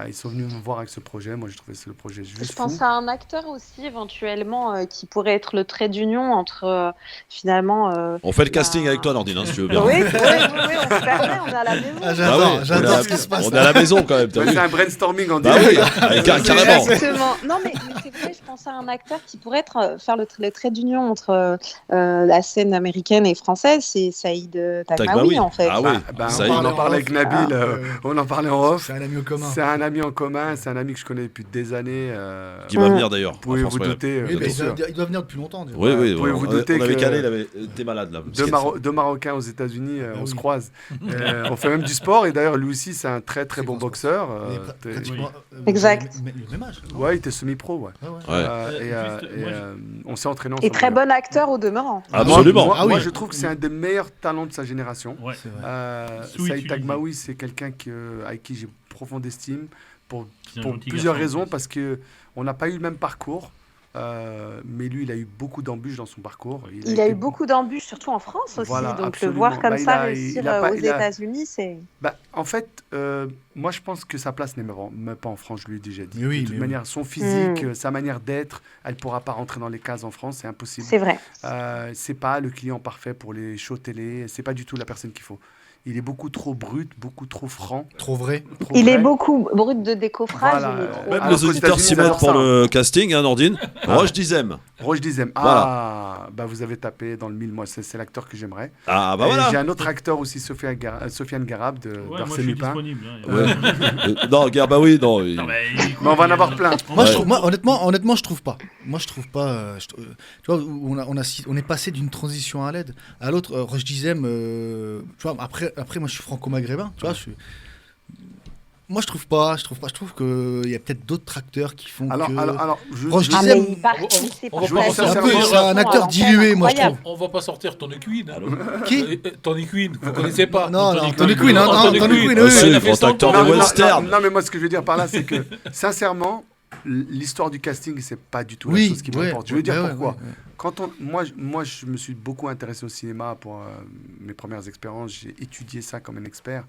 Ils sont venus me voir avec ce projet. Moi, j'ai trouvé ce projet juste Je fou. pense à un acteur aussi, éventuellement, qui pourrait être le trait d'union entre, finalement... On fait le casting avec toi, Nordine, hein, si tu veux bien. Oui, on se permet, on est à la maison. Ah, Ah j'adore, ouais, j'adore on est ce qui se passe. On est à la maison quand même, t'as Ouais, vu? c'est un brainstorming en Bah oui, direct. carrément. Exactement. Non, mais c'est vrai, je pense à un acteur qui pourrait faire le trait d'union entre la scène américaine et française, c'est Saïd Taghmaoui, en fait. Ah oui, On Saïd. en parlait avec Nabil, on en parlait en off. C'est un ami au commun. C'est un un ami en commun, c'est un ami que je connais depuis des années. Qui va venir d'ailleurs. Vous pouvez à France vous Maghreb. douter. Oui, bien mais sûr. il doit venir depuis longtemps. déjà. Oui, oui, Pouvez-vous on douter avait que- calé, t'es malade là. Deux Marocains aux États-Unis, on se oui. croise. On fait même du sport et d'ailleurs lui aussi c'est un très très C'est bon qu'on se boxeur. On est pratiquement, Exact. Le même âge. Ouais, il était semi-pro, ouais. Ouais, ouais. Ouais. On s'est entraîné Et ensemble. très bon acteur au demeurant. Absolument. Moi, Ah oui. moi, je trouve que c'est un des meilleurs talents de sa génération. Ouais. C'est vrai. Sous-utilisé. Saïd Tagmaoui, c'est quelqu'un avec qui j'ai profonde estime pour C'est un pour gentil plusieurs garçon, en raisons, plus. parce qu'on n'a pas eu le même parcours. Mais lui, il a eu beaucoup d'embûches dans son parcours. Il a été- eu beaucoup d'embûches, surtout en France aussi. Voilà, donc absolument. le voir comme Bah, il ça a- réussir il a pas- aux il a- États-Unis, c'est. Bah, en fait, moi, je pense que sa place n'est même pas en France, je lui ai déjà dit. Mais oui, de toute mais manière, son physique, sa manière d'être, elle ne pourra pas rentrer dans les cases en France, c'est impossible. C'est vrai. C'est pas le client parfait pour les shows télé, c'est pas du tout la personne qu'il faut. Il est beaucoup trop brut, beaucoup trop franc. Trop vrai. trop Il est vrai. beaucoup brut de décoffrage. Voilà. Il est trop... Même Alors les qu'aux auditeurs États-Unis, s'y ils mettent adorent pour ça. le casting, hein, Nordine. Roche Dizem. Roche Dizem. Voilà. Bah vous avez tapé dans le mille, moi, c'est l'acteur que j'aimerais. Ah bah Et voilà. j'ai un autre acteur aussi, Sofiane Garab de Ouais, moi, je d'Arsène suis Lupin. disponible. hein. Ouais. Non, Garbaoui, non. Non, Mais on va en avoir plein. Moi, Ouais. moi, honnêtement, je trouve pas. Moi, je trouve pas. Tu vois, on est passé d'une transition à l'aide à l'autre. Roche Dizem, tu vois, après, moi, je suis franco-maghrébin. Tu vois, moi, je trouve pas. Je trouve qu'il y a peut-être d'autres acteurs qui font Alors, que. je Roche Ah, Dizem, mais il participe on va par pas sa sortir- façon c'est un acteur à dilué, moi, je incroyable. On va pas sortir Tony Quinn. Qui Tony Quinn, vous connaissez pas? Non, Tony Quinn, non, Tony Tony Quinn. Quinn, oui, c'est oui. le grand acteur Non, de non, western. non, mais moi, ce que je veux dire par là, c'est que, sincèrement, l'histoire du casting, c'est pas du tout la Oui, chose qui ouais, m'importe. Je veux dire ouais, pourquoi. ouais, ouais. Quand moi, je me suis beaucoup intéressé au cinéma pour mes premières expériences. J'ai étudié ça comme un expert.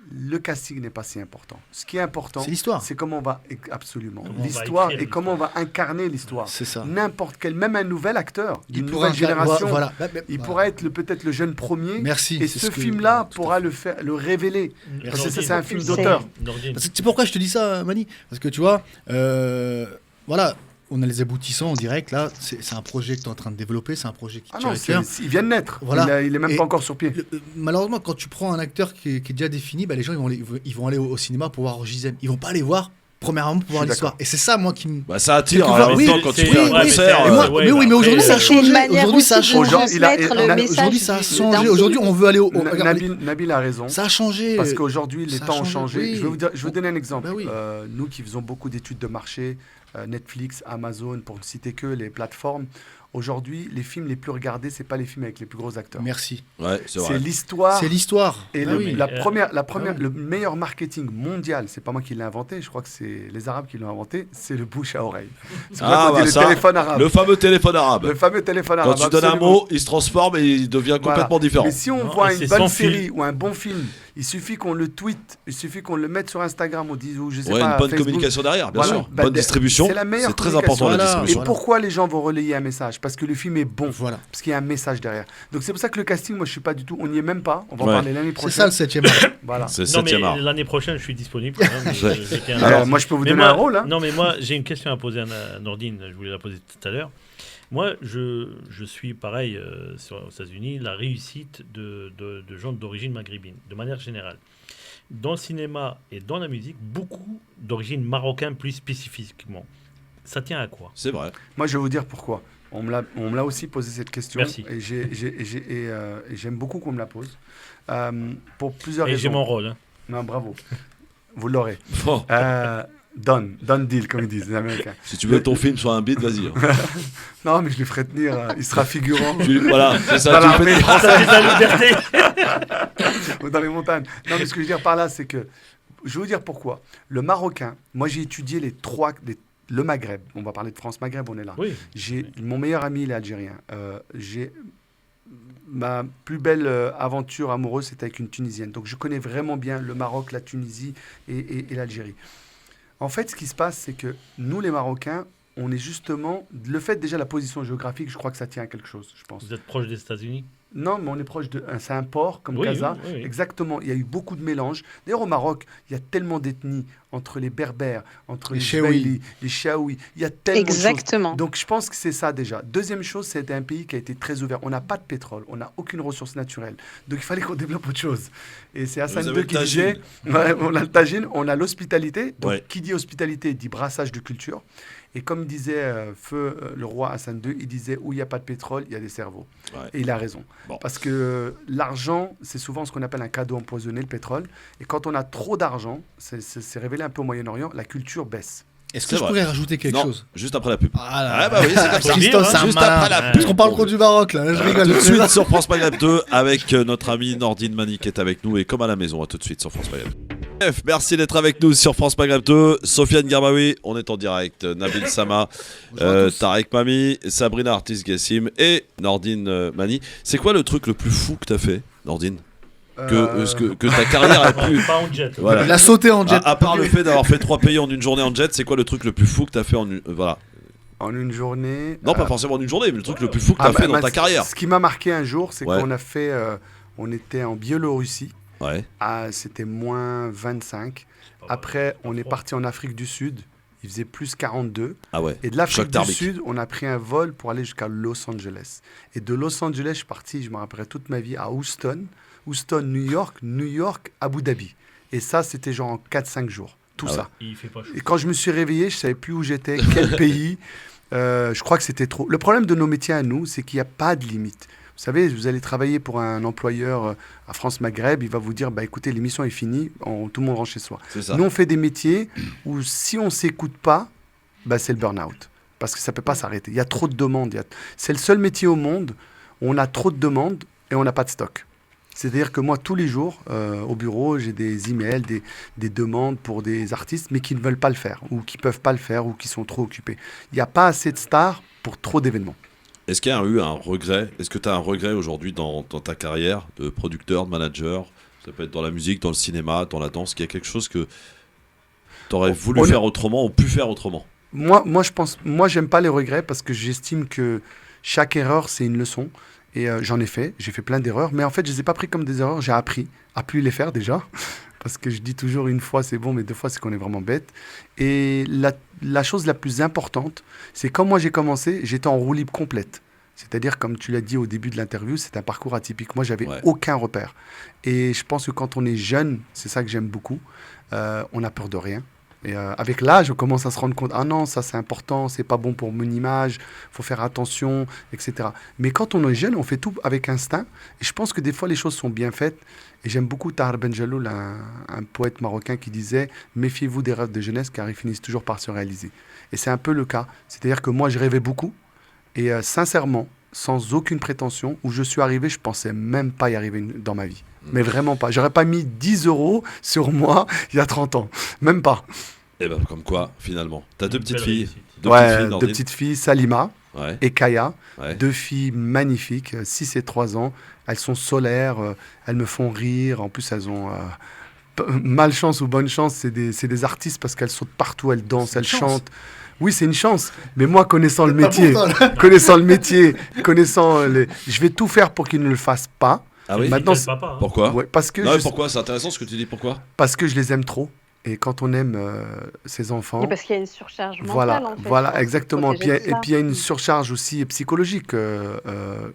Le casting n'est pas si important. Ce qui est important, C'est l'histoire. c'est comment on va absolument Comment on va l'histoire écrire et comment on va incarner l'histoire. C'est ça. N'importe quel, même un nouvel acteur d'une pourra nouvelle génération, Voilà. il pourra être peut-être le jeune premier. Merci. Et c'est ce que- film-là tout à pourra le révéler. Parce que ça, c'est un film C'est- d'auteur. Nordine. Parce que c'est pourquoi je te dis ça, Mani. Parce que tu vois, voilà, on a les aboutissants en direct. Là, c'est un projet que tu es en train de développer. C'est un projet qui Ah tient non, à cœur. il vient de naître. Voilà. Il est même Et pas encore sur pied. Malheureusement, quand tu prends un acteur qui est déjà défini, bah, les gens ils vont aller au cinéma pour voir Roche Dizem. Ils vont pas aller voir premièrement pour voir suis l'histoire. Et c'est ça, moi, qui me. Bah ça attire. Quelque En part, même oui, temps, quand tu c'est- fais un ouais, concert. Et moi, ouais, mais oui, mais bah, aujourd'hui, après, ça a c'est une changé. manière Aujourd'hui, ça a aussi de changé. transmettre le message Aujourd'hui, ça a d'un changé. film. Aujourd'hui, on veut aller au. regarde, Nabil a raison. ça a changé. Parce qu'aujourd'hui, les ça a temps ont changé, changé. oui. Je vais vous donner un exemple. Bah oui. Nous qui faisons beaucoup d'études de marché, Netflix, Amazon, pour ne citer que les plateformes, aujourd'hui, les films les plus regardés, c'est pas les films avec les plus gros acteurs. Merci. Ouais, c'est C'est vrai. l'histoire. C'est l'histoire. Et Ah oui. la première, oui. le meilleur marketing mondial, c'est pas moi qui l'ai inventé, je crois que c'est les Arabes qui l'ont inventé, c'est le bouche à oreille. C'est pour ça Ah qu'on dit bah le ça, téléphone arabe. le fameux téléphone arabe. Le fameux téléphone Quand arabe. tu donnes un absolument. mot, il se transforme et il devient Voilà. complètement différent. Mais si on Non, voit et une c'est bonne sans série fil. ou un bon film, il suffit qu'on le tweet, il suffit qu'on le mette sur Instagram, on dise ou je sais Ouais, pas. une bonne Facebook. communication derrière, bien Voilà. sûr. Bah, Bonne distribution. C'est la meilleure C'est très communication. important la Voilà. Et distribution. pourquoi les gens vont relayer un message? Parce que le film est bon. Voilà. Parce qu'il y a un message derrière. Donc c'est pour ça que le casting, moi je suis pas du tout, on n'y est même pas. On va en Ouais. parler l'année C'est ça prochaine. le 7e art. Voilà. C'est Non, mais 7e art. l'année prochaine, je suis disponible. Quand même. Ouais. J'étais un- Alors moi je peux vous Mais donner moi- un rôle. Hein. Non, mais moi, j'ai une question à poser à Nordine. Je voulais la poser tout à l'heure. Moi, je suis pareil aux États-Unis, la réussite de gens d'origine maghrébine, de manière générale. Dans le cinéma et dans la musique, beaucoup d'origine marocaine plus spécifiquement. Ça tient à quoi? C'est vrai. Moi je vais vous dire pourquoi. On me l'a aussi posé cette question. Merci. Et j'aime beaucoup qu'on me la pose. Pour plusieurs Et j'ai raisons. mon rôle. Hein. Non, bravo. Vous l'aurez. Bon, Done deal, comme ils disent les Américains. si tu veux que ton film soit un beat, vas-y. hein. Non, mais je lui ferai tenir. Il sera figurant Voilà, c'est ça. Dans tu la le fais- paix. Ça, c'est la liberté. dans les montagnes. Non, mais ce que je veux dire par là, c'est que je vais vous dire pourquoi. Le Marocain, moi j'ai étudié le Maghreb. On va parler de France-Maghreb, on est là. Oui. Mon meilleur ami, il est algérien. Ma plus belle aventure amoureuse, c'était avec une Tunisienne. Donc je connais vraiment bien le Maroc, la Tunisie et l'Algérie. En fait, ce qui se passe, c'est que nous, les Marocains, on est justement... Le fait déjà, la position géographique, je crois que ça tient à quelque chose, je pense. Vous êtes proche des États-Unis? Non, mais on est proche de... C'est un port comme Casa. Oui. Exactement. Il y a eu beaucoup de mélanges. D'ailleurs, au Maroc, il y a tellement d'ethnies entre les Berbères, entre Les les Chaouis. Jbaili, les Chaouis. Il y a tellement de choses. Exactement. Donc, je pense que c'est ça déjà. Deuxième chose, c'est un pays qui a été très ouvert. On n'a pas de pétrole. On n'a aucune ressource naturelle. Donc, il fallait qu'on développe autre chose. Et c'est Hassan Vous II avez qui le disait... tagine. Ouais, on a le tagine, on a l'hospitalité. Donc, Ouais. qui dit hospitalité dit brassage de culture. Et comme disait le roi Hassan II, il disait où il n'y a pas de pétrole, il y a des cerveaux. Ouais. Et il a raison. Bon. Parce que l'argent, c'est souvent ce qu'on appelle un cadeau empoisonné, le pétrole. Et quand on a trop d'argent, c'est révélé un peu au Moyen-Orient, la culture baisse. Est-ce C'est que je vrai. pourrais rajouter quelque Non, chose? juste après la pub. Ah bah oui, c'est comme ça. Christophe, c'est un Juste malin. après la pub. Parce qu'on parle trop du Maroc, là. Je rigole. Tout de suite sur France Maghreb 2 avec notre ami Nordine Mani qui est avec nous et comme à la maison, à tout de suite sur France Maghreb. Bref, merci d'être avec nous sur France Maghreb 2. Sofiane Garbaoui, on est en direct. Nabil Sama, Bonjour à tous. Tarek Mami, Sabrina Artis-Gassim et Nordine Mani. C'est quoi le truc le plus fou que t'as fait, Nordine? Que ta carrière a pu... Pas en jet. Voilà. Il a sauté en jet. À part le fait d'avoir fait 3 pays en une journée en jet, c'est quoi le truc le plus fou que t'as fait en une... Voilà. En une journée... Non, pas forcément en une journée, mais le truc le plus fou que t'as bah, fait dans ta carrière. Ce qui m'a marqué un jour, c'est Ouais. qu'on a fait... on était en Biélorussie. Ouais. C'était moins 25. Après, on est parti en Afrique du Sud. Il faisait plus 42. Ah ouais. Et de l'Afrique Choc du thermique. Sud, on a pris un vol pour aller jusqu'à Los Angeles. Et de Los Angeles, je suis parti, je me rappellerai toute ma vie, à Houston. Houston, New York, Abu Dhabi. Et ça, c'était genre en 4-5 jours. Tout Ah ouais. ça. Il fait pas chaud. Et quand je me suis réveillé, je ne savais plus où j'étais, quel pays. Je crois que c'était trop. Le problème de nos métiers à nous, c'est qu'il n'y a pas de limite. Vous savez, vous allez travailler pour un employeur à France Maghreb, il va vous dire, bah, écoutez, l'émission est finie, tout le monde rentre chez soi. C'est ça. Nous, on fait des métiers où si on ne s'écoute pas, bah, c'est le burn-out. Parce que ça ne peut pas s'arrêter. Il y a trop de demandes. C'est le seul métier au monde où on a trop de demandes et on n'a pas de stock. C'est-à-dire que moi, tous les jours, au bureau, j'ai des emails, des demandes pour des artistes, mais qui ne veulent pas le faire, ou qui ne peuvent pas le faire, ou qui sont trop occupés. Il n'y a pas assez de stars pour trop d'événements. Est-ce qu'il y a eu un regret? Est-ce que tu as un regret aujourd'hui dans ta carrière de producteur, de manager? Ça peut être dans la musique, dans le cinéma, dans la danse. Qu'il y a quelque chose que tu aurais voulu faire autrement ou pu faire autrement? Moi, j'aime pas les regrets parce que j'estime que chaque erreur, c'est une leçon. Et j'ai fait plein d'erreurs. Mais en fait, je les ai pas pris comme des erreurs. J'ai appris à plus les faire déjà. Parce que je dis toujours une fois c'est bon, mais 2 fois c'est qu'on est vraiment bête. Et la chose la plus importante, c'est quand moi j'ai commencé, j'étais en roue libre complète. C'est-à-dire, comme tu l'as dit au début de l'interview, c'est un parcours atypique. Moi, j'avais aucun repère. Et je pense que quand on est jeune, c'est ça que j'aime beaucoup, on a peur de rien. Et avec l'âge, on commence à se rendre compte, ah non, ça c'est important, c'est pas bon pour mon image, faut faire attention, etc. Mais quand on est jeune, on fait tout avec instinct. Et je pense que des fois, les choses sont bien faites. Et j'aime beaucoup Tahar Ben Jelloul, un poète marocain qui disait « Méfiez-vous des rêves de jeunesse car ils finissent toujours par se réaliser ». Et c'est un peu le cas. C'est-à-dire que moi, je rêvais beaucoup. Et sincèrement, sans aucune prétention, où je suis arrivé, je pensais même pas y arriver dans ma vie. Mais vraiment pas. J'aurais pas mis 10 € sur moi il y a 30 ans. Même pas. Et ben comme quoi, finalement. T'as 2 petites Belle filles. réussite. 2 petites filles, Deux Nordine. petites filles, Salima Ouais. et Kaya. Ouais. 2 filles magnifiques, 6 et 3 ans. Elles sont solaires, elles me font rire. En plus, elles ont malchance ou bonne chance. C'est des artistes parce qu'elles sautent partout, elles dansent, elles chantent. Oui, c'est une chance. Mais moi, connaissant le métier, je vais tout faire pour qu'ils ne le fassent pas. Ah oui. Maintenant, Quel papa, hein. Pourquoi? Ouais, parce que Non, mais pourquoi? C'est intéressant ce que tu dis. Pourquoi? parce que je les aime trop. Et quand on aime ses enfants, Et parce qu'il y a une surcharge mentale, en fait. voilà, exactement. Protéger Et de ça. puis il y a une surcharge aussi psychologique.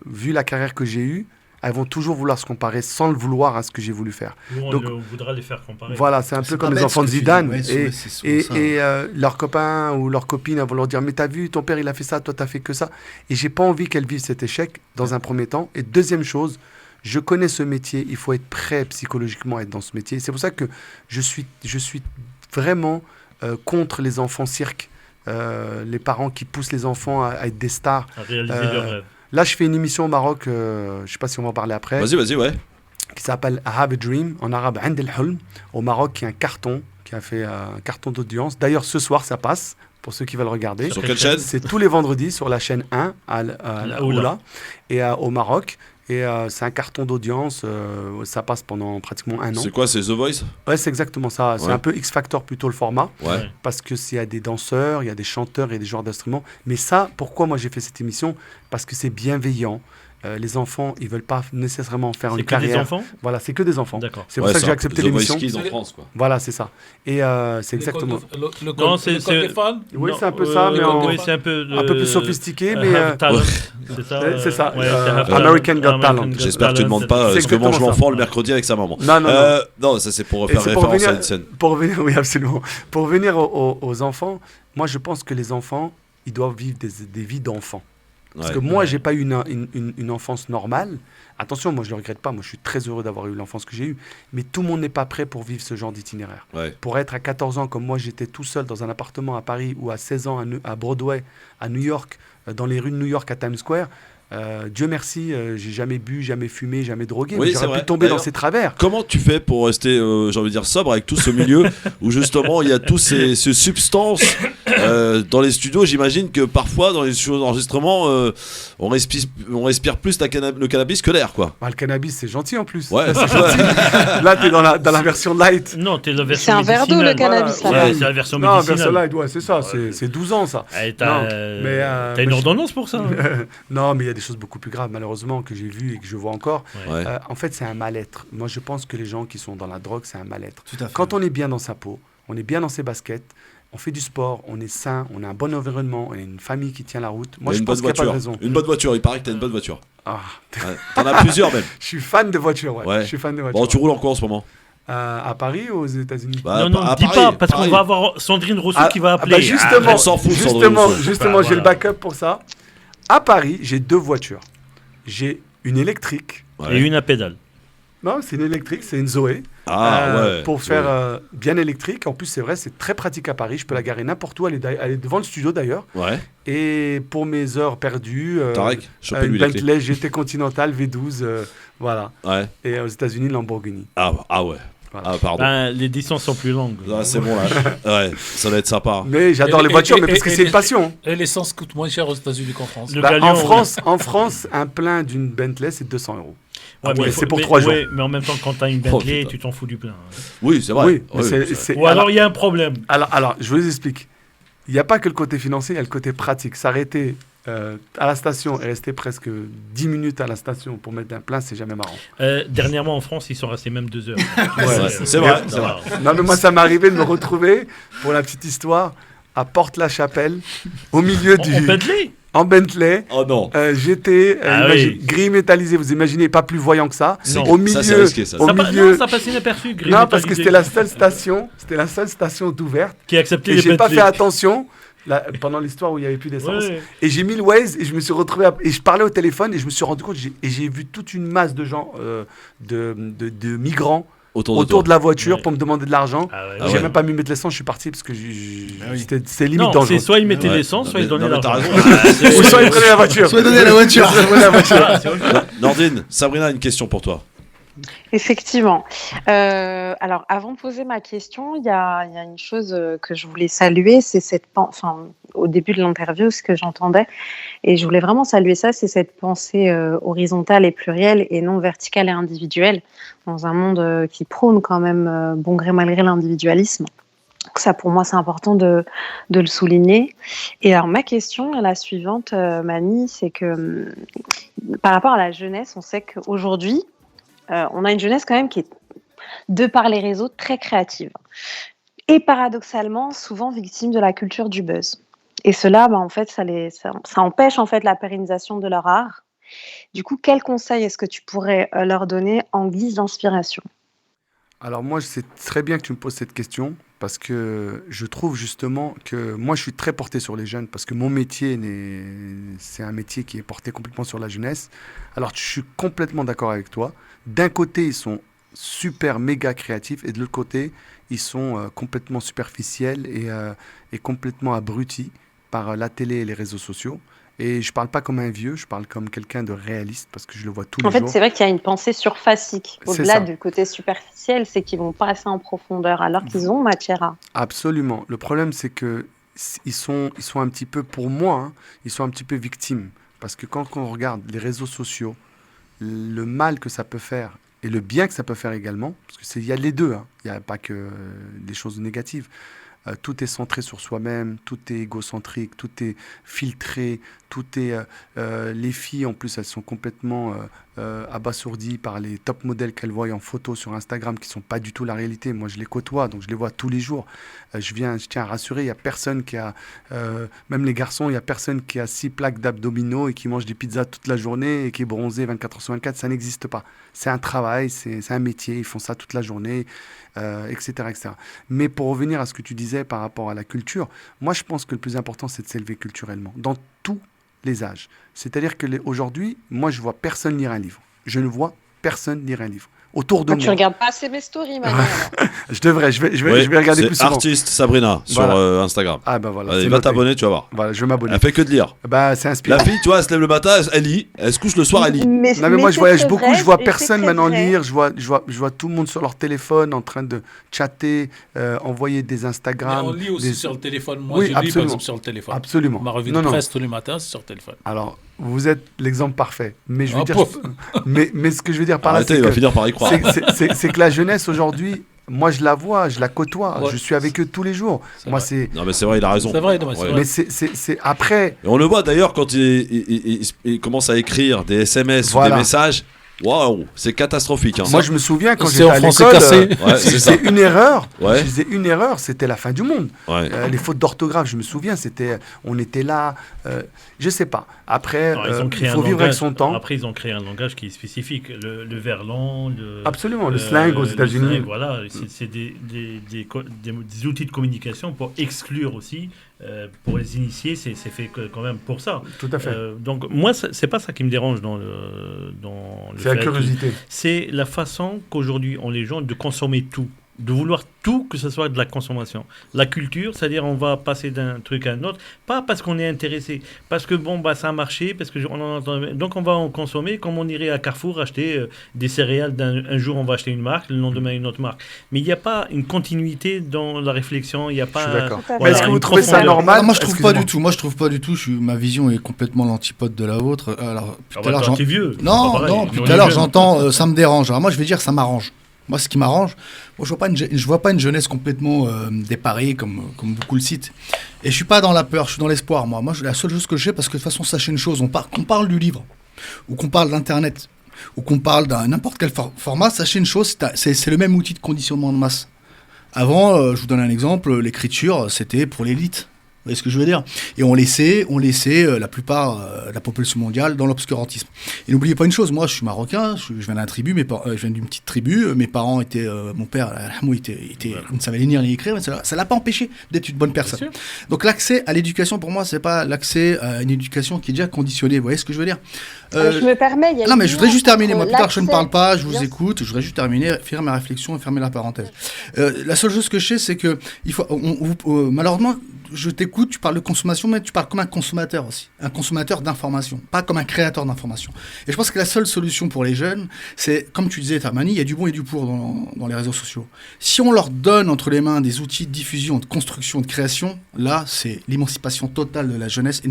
Vu la carrière que j'ai eue, elles vont toujours vouloir se comparer sans le vouloir à ce que j'ai voulu faire. Nous, Donc, on voudra les faire comparer. Voilà, c'est un C'est peu pas comme les bête enfants de ce que tu Zidane. dis. Ouais, c'est souvent ça. Et leurs copains ou leurs copines elles vont leur dire mais t'as vu, ton père il a fait ça, toi t'as fait que ça. Et j'ai pas envie qu'elles vivent cet échec dans un premier temps. Et deuxième chose, je connais ce métier, il faut être prêt psychologiquement à être dans ce métier. C'est pour ça que je suis vraiment contre les enfants cirque, les parents qui poussent les enfants à être des stars. À réaliser leurs rêves. Là, je fais une émission au Maroc, je sais pas si on va en parler après, Vas-y, ouais. qui s'appelle I Have a Dream, en arabe Ind El Hulm, au Maroc, qui est un carton, qui a fait un carton d'audience. D'ailleurs, ce soir, ça passe, pour ceux qui veulent regarder. Sur quelle chaîne? C'est tous les vendredis sur la chaîne 1 à La Oula, Oula. et au Maroc. Et c'est un carton d'audience, ça passe pendant pratiquement 1 an. C'est quoi? C'est The Voice? Ouais, c'est exactement ça. C'est Ouais. un peu X-Factor plutôt le format, Ouais. parce que s'il y a des danseurs, il y a des chanteurs et des joueurs d'instruments. Mais ça, pourquoi moi j'ai fait cette émission? Parce que c'est bienveillant. les enfants, ils veulent pas nécessairement faire C'est une que des carrière. enfants. Voilà, c'est que des enfants. D'accord. C'est pour ça que j'ai accepté l'émission. The Voice Kids en France, quoi. Voilà, c'est ça. Et c'est exactement. Non, c'est des fans. Oui, non, c'est un peu ça, mais oui, c'est un peu plus sophistiqué, mais Have Talent, c'est ça. c'est ça, ouais, Have Talent. American Got Talent. J'espère que tu ne demandes pas C'est ce que mange exactement l'enfant ça. le mercredi avec sa maman. Non, non, non. Non, ça c'est pour Et faire c'est pour référence à revenir- une scène. Pour revenir, oui, absolument. Pour revenir aux enfants, moi je pense que les enfants, ils doivent vivre des vies d'enfants. Parce Ouais. que moi, j'ai pas eu une enfance normale. Attention, moi je le regrette pas. Moi, je suis très heureux d'avoir eu l'enfance que j'ai eue. Mais tout le monde n'est pas prêt pour vivre ce genre d'itinéraire. Ouais. Pour être à 14 ans, comme moi, j'étais tout seul dans un appartement à Paris ou à 16 ans à Broadway, à New York, dans les rues de New York à Times Square. Dieu merci, j'ai jamais bu, jamais fumé, jamais drogué. Oui, mais c'est j'aurais vrai. pu tomber dans D'ailleurs, ces travers. Comment tu fais pour rester, j'ai envie de dire, sobre avec tout ce milieu où justement il y a tous ces substances dans les studios? J'imagine que parfois dans les studios d'enregistrement, on respire plus le cannabis que l'air, quoi. Bah, le cannabis, c'est gentil en plus. Ouais. Là, c'est gentil. Là, tu es dans la version light. Non, t'es la version C'est un verre d'eau, le médicinale. cannabis, Voilà. là. Ouais, c'est la version Non, médicinale. version light, ouais, c'est ça. C'est 12 ans, ça. Eh, Non, t'as mais une je- ordonnance pour ça. Hein. Non, mais il y a des choses beaucoup plus graves, malheureusement, que j'ai vues et que je vois encore. Ouais. En fait, c'est un mal-être. Moi, je pense que les gens qui sont dans la drogue, c'est un mal-être. Tout à fait. Quand on est bien dans sa peau, on est bien dans ses baskets, on fait du sport, on est sain, on a un bon environnement, on a une famille qui tient la route. Moi, T'as je une pense bonne qu'il n'y a pas de voiture. raison. Une bonne voiture, il paraît que t'as une bonne voiture. Ah, Ouais. T'en as plusieurs même. je suis fan de voitures, ouais. Ouais. Je suis fan de voitures. Bon, tu roules en quoi en ce moment? À Paris ou aux États-Unis? Bah, Non, à dis Paris, pas, parce qu'on Paris. va avoir Sandrine Rousseau Ah, qui va ah, appeler. bah, justement, on s'en fout, Sandrine Rousseau. justement, Bah, j'ai le voilà. backup pour ça. À Paris, j'ai 2 voitures. J'ai une électrique. Ouais. Et une à pédale. Non, c'est une électrique, c'est une Zoé. Ah ouais. Pour faire bien électrique. En plus, c'est vrai, c'est très pratique à Paris. Je peux la garer n'importe où. Elle est devant le studio d'ailleurs. Ouais. Et pour mes heures perdues, Tarek, chopez-lui une les clés. Bentley GT Continental V12. Voilà. Ouais. Et aux États-Unis, Lamborghini. Ah ouais. Voilà. Ah pardon. Ben, les distances sont plus longues. Ah, c'est bon là. Ouais, ça va être sympa. Mais j'adore Et- les voitures, et- mais parce que et- c'est et- une passion. Et l'essence coûte moins cher aux États-Unis qu'en France. Le Bah, Galion, en France, un plein d'une Bentley, c'est 200 euros. Ouais, ouais, mais c'est pour 3 jours. Mais en même temps, quand t'as une Oh, Bentley, putain. tu t'en fous du plein. Oui, c'est vrai. Oui, mais Ouais, c'est- Ou alors il y a un problème. Alors, je vous explique. Il n'y a pas que le côté financier, il y a le côté pratique. S'arrêter à la station et rester presque 10 minutes à la station pour mettre un plein, c'est jamais marrant. Dernièrement en France, ils sont restés même 2 heures. Ouais, c'est vrai. C'est vrai. Non, mais moi, ça m'est arrivé de me retrouver, pour la petite histoire, à Porte-la-Chapelle, au milieu En du... Bentley. En Bentley. Oh non. J'étais oui. gris métallisé, vous imaginez, pas plus voyant que ça. Non. Au milieu, Ça, c'est risqué, ça. au Ça, milieu... non, ça passait inaperçu. gris Non, parce que métallisé. c'était la seule station d'ouverte. Qui a accepté Et les j'ai pas Bentley. fait attention pendant l'histoire où il n'y avait plus d'essence. Ouais. Et j'ai mis le Waze et je me suis retrouvé et je parlais au téléphone et je me suis rendu compte et j'ai vu toute une masse de gens, de migrants autour de la voiture Ouais. pour me demander de l'argent. Ah ouais, Ah J'ai ouais. même pas mis mettre l'essence, je suis parti parce que oui. c'est limite Non, dangereux. c'est soit ils mettaient Ouais. l'essence, soit ils Non, donnaient mais t'as l'argent. raison. Ou soit ils prenaient la voiture. Soit donner la voiture. Soit ils prenaient la voiture. Ah, c'est vrai. Nordine, Sabrina a une question pour toi. Effectivement. Alors, avant de poser ma question, il y a une chose que je voulais saluer, c'est au début de l'interview, ce que j'entendais, et je voulais vraiment saluer ça, c'est cette pensée horizontale et plurielle et non verticale et individuelle, dans un monde qui prône quand même bon gré mal gré l'individualisme. Donc ça, pour moi, c'est important de le souligner. Et alors, ma question est la suivante, Mani, c'est que par rapport à la jeunesse, on sait qu'aujourd'hui, on a une jeunesse quand même qui est, de par les réseaux, très créative. Et paradoxalement, souvent victime de la culture du buzz. Et cela, en fait, ça empêche en fait la pérennisation de leur art. Du coup, quel conseil est-ce que tu pourrais leur donner en guise d'inspiration ? Alors moi, c'est très bien que tu me poses cette question parce que je trouve justement que moi, je suis très porté sur les jeunes parce que mon métier, c'est un métier qui est porté complètement sur la jeunesse. Alors, je suis complètement d'accord avec toi. D'un côté, ils sont super méga créatifs et de l'autre côté, ils sont complètement superficiels et complètement abrutis par la télé et les réseaux sociaux. Et je ne parle pas comme un vieux, je parle comme quelqu'un de réaliste parce que je le vois tous les En fait, jours. c'est vrai qu'il y a une pensée surfacique. C'est Au-delà ça. du côté superficiel, c'est qu'ils vont pas assez en profondeur alors qu'ils ont matière à. Absolument. Le problème, c'est que ils sont un petit peu, pour moi, ils sont un petit peu victimes. Parce que quand on regarde les réseaux sociaux, le mal que ça peut faire et le bien que ça peut faire également, parce qu'il y a les deux, il n'y a pas que des choses négatives. tout est centré sur soi-même, tout est égocentrique, tout est filtré, tout est... les filles, en plus, elles sont complètement abasourdies par les top modèles qu'elles voient en photo sur Instagram, qui ne sont pas du tout la réalité. Moi, je les côtoie, donc je les vois tous les jours. Je tiens à rassurer, il n'y a personne qui a... même les garçons, il n'y a personne qui a 6 plaques d'abdominaux et qui mange des pizzas toute la journée et qui est bronzé 24h/24. Ça n'existe pas. C'est un travail, c'est un métier, ils font ça toute la journée, etc., etc. Mais pour revenir à ce que tu disais par rapport à la culture, moi, je pense que le plus important, c'est de s'élever culturellement, dans tous les âges. C'est-à-dire qu'aujourd'hui, moi, je vois personne lire un livre. Je ne vois personne lire un livre. Autour de moi. Tu regardes pas assez mes stories, maintenant. Je devrais, je vais regarder plus souvent. Artiste Sabrina sur Instagram. Ah bah voilà. Allez, c'est va noté. t'abonner, tu vas voir. Voilà, je vais m'abonner. Elle fait que de lire. Bah, c'est inspirant. La fille, tu vois, elle se lève le matin, elle lit, elle se couche le soir, elle lit. Non, mais moi, je c'est voyage très beaucoup, vrai, je vois et c'est personne très maintenant vrai. lire, je vois tout le monde sur leur téléphone en train de chatter, envoyer des Mais Instagram. on lit aussi des- sur le téléphone. Moi, Oui, je lis par absolument. exemple sur le téléphone. Absolument. Ma revue Non, de non. presse tous les matins, c'est sur le téléphone. Alors, vous êtes l'exemple parfait. Mais je veux Ah, dire, pauvre. mais ce que je veux dire par là, Arrêtez, c'est il va que, finir par y croire. c'est que la jeunesse aujourd'hui, moi, je la vois, je la côtoie, Ouais. je suis avec eux tous les jours. C'est Moi, vrai. c'est. Non, mais c'est vrai, il a raison. C'est vrai, non, mais c'est Ouais. vrai. Mais c'est après. Et on le voit d'ailleurs quand il commence à écrire des SMS ou Voilà. des messages. Waouh, c'est catastrophique. Hein. Moi, je me souviens quand C'est j'étais en à français l'école, cassé. Ouais, si c'est je ça. faisais une erreur, Ouais. je faisais une erreur, c'était la fin du monde. Ouais. Les fautes d'orthographe, je me souviens, on était là, je sais pas. Après, Alors, ils ont créé il un faut vivre avec langage- son temps. Après, ils ont créé un langage qui est spécifique, le verlan, Absolument, le slang aux le États-Unis. slang, voilà, c'est des outils de communication pour exclure aussi, pour les initier, c'est fait quand même pour ça. Tout à fait. Donc moi, c'est pas ça qui me dérange dans le C'est la fait curiosité. c'est la façon qu'aujourd'hui ont les gens de consommer tout, de vouloir tout, que ce soit de la consommation. La culture, c'est-à-dire on va passer d'un truc à un autre, pas parce qu'on est intéressé, parce que bon, bah, ça a marché, parce qu'on en entend. Donc on va en consommer comme on irait à Carrefour acheter des céréales. Un jour on va acheter une marque, le lendemain une autre marque. Mais il n'y a pas une continuité dans la réflexion, il n'y a pas. Je suis d'accord. Tout à fait. Mais est-ce que vous une trouvez ça profondeur. normal? Moi, je trouve pas Excusez-moi. du tout. Moi, je trouve pas du tout. Ma vision est complètement l'antipode de la vôtre. Alors, tout Ah à bah, l'heure, toi, t'es vieux. c'est pas Non, pareil. non, Nous, tout on à est l'heure, jeunes. j'entends, ça me dérange. Alors, moi, je vais dire, ça m'arrange. Moi, ce qui m'arrange, moi, je vois pas une jeunesse complètement déparée, comme beaucoup le citent. Et je suis pas dans la peur, je suis dans l'espoir, moi. Moi, la seule chose que je sais, parce que de toute façon, sachez une chose, qu'on parle du livre, ou qu'on parle d'Internet, ou qu'on parle d'un n'importe quel format, sachez une chose, c'est le même outil de conditionnement de masse. Avant, je vous donne un exemple, l'écriture, c'était pour l'élite. Vous voyez ce que je veux dire? Et on laissait la plupart de la population mondiale dans l'obscurantisme. Et n'oubliez pas une chose, moi je suis marocain, je viens d'un tribu, je viens d'une petite tribu, mes parents étaient, mon père, il ne savait ni lire ni écrire, mais ça l'a pas empêché d'être une bonne personne. Donc l'accès à l'éducation, pour moi, c'est pas l'accès à une éducation qui est déjà conditionnée. Vous voyez ce que je veux dire? Je me permets, il y a Non, une mais je voudrais juste nuance terminer. Moi, entre plus tard, je ne parle pas, je l'accès- vous écoute. Je voudrais juste terminer, faire ma réflexion et fermer la parenthèse. La seule chose que je sais, c'est que malheureusement, je t'écoute, tu parles de consommation, mais tu parles comme un consommateur aussi. Un consommateur d'information, pas comme un créateur d'information. Et je pense que la seule solution pour les jeunes, c'est, comme tu disais, Tamani, il y a du bon et du pour dans les réseaux sociaux. Si on leur donne entre les mains des outils de diffusion, de construction, de création, là, c'est l'émancipation totale de la jeunesse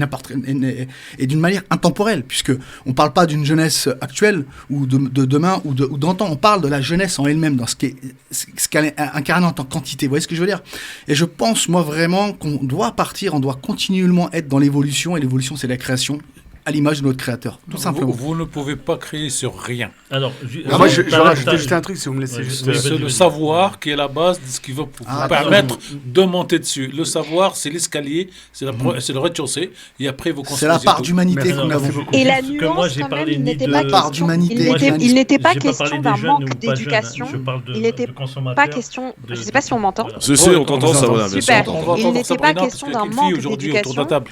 et d'une manière intemporelle, puisque on parle pas d'une jeunesse actuelle ou de demain ou d'antan, on parle de la jeunesse en elle-même, dans ce qu'elle est incarnée en tant que quantité. Vous voyez ce que je veux dire? Et je pense, moi, vraiment qu'on doit partir, on doit continuellement être dans l'évolution, et l'évolution, c'est la création, à l'image de notre créateur, tout simplement. Vous ne pouvez pas créer sur rien. Alors, Moi, je vais rajouter juste un truc, si vous me laissez Ouais, juste. oui, C'est vas-y, le vas-y. savoir qui est la base de ce qui va vous Ah, permettre de monter dessus. Le savoir, c'est l'escalier, c'est le rez-de-chaussée, et après vous C'est la construisez part tout. d'humanité Merci, qu'on merci a. beaucoup. Et la Que moi, nuance, j'ai quand parlé même, il ni n'était de- pas Part question, d'humanité, il n'était pas J'ai pas parlé question des d'un jeunes manque ou pas jeunes, d'éducation. je parle de Il n'était consommateurs, pas question. Je ne sais pas si on m'entend. Voilà. Si, Ouais, on t'entend, ça va, bien sûr, Super. on On t'entend. va Il voir n'était Sabrina, pas parce question qu'il y a d'un qu'une fille manque aujourd'hui autour de la d'éducation. table.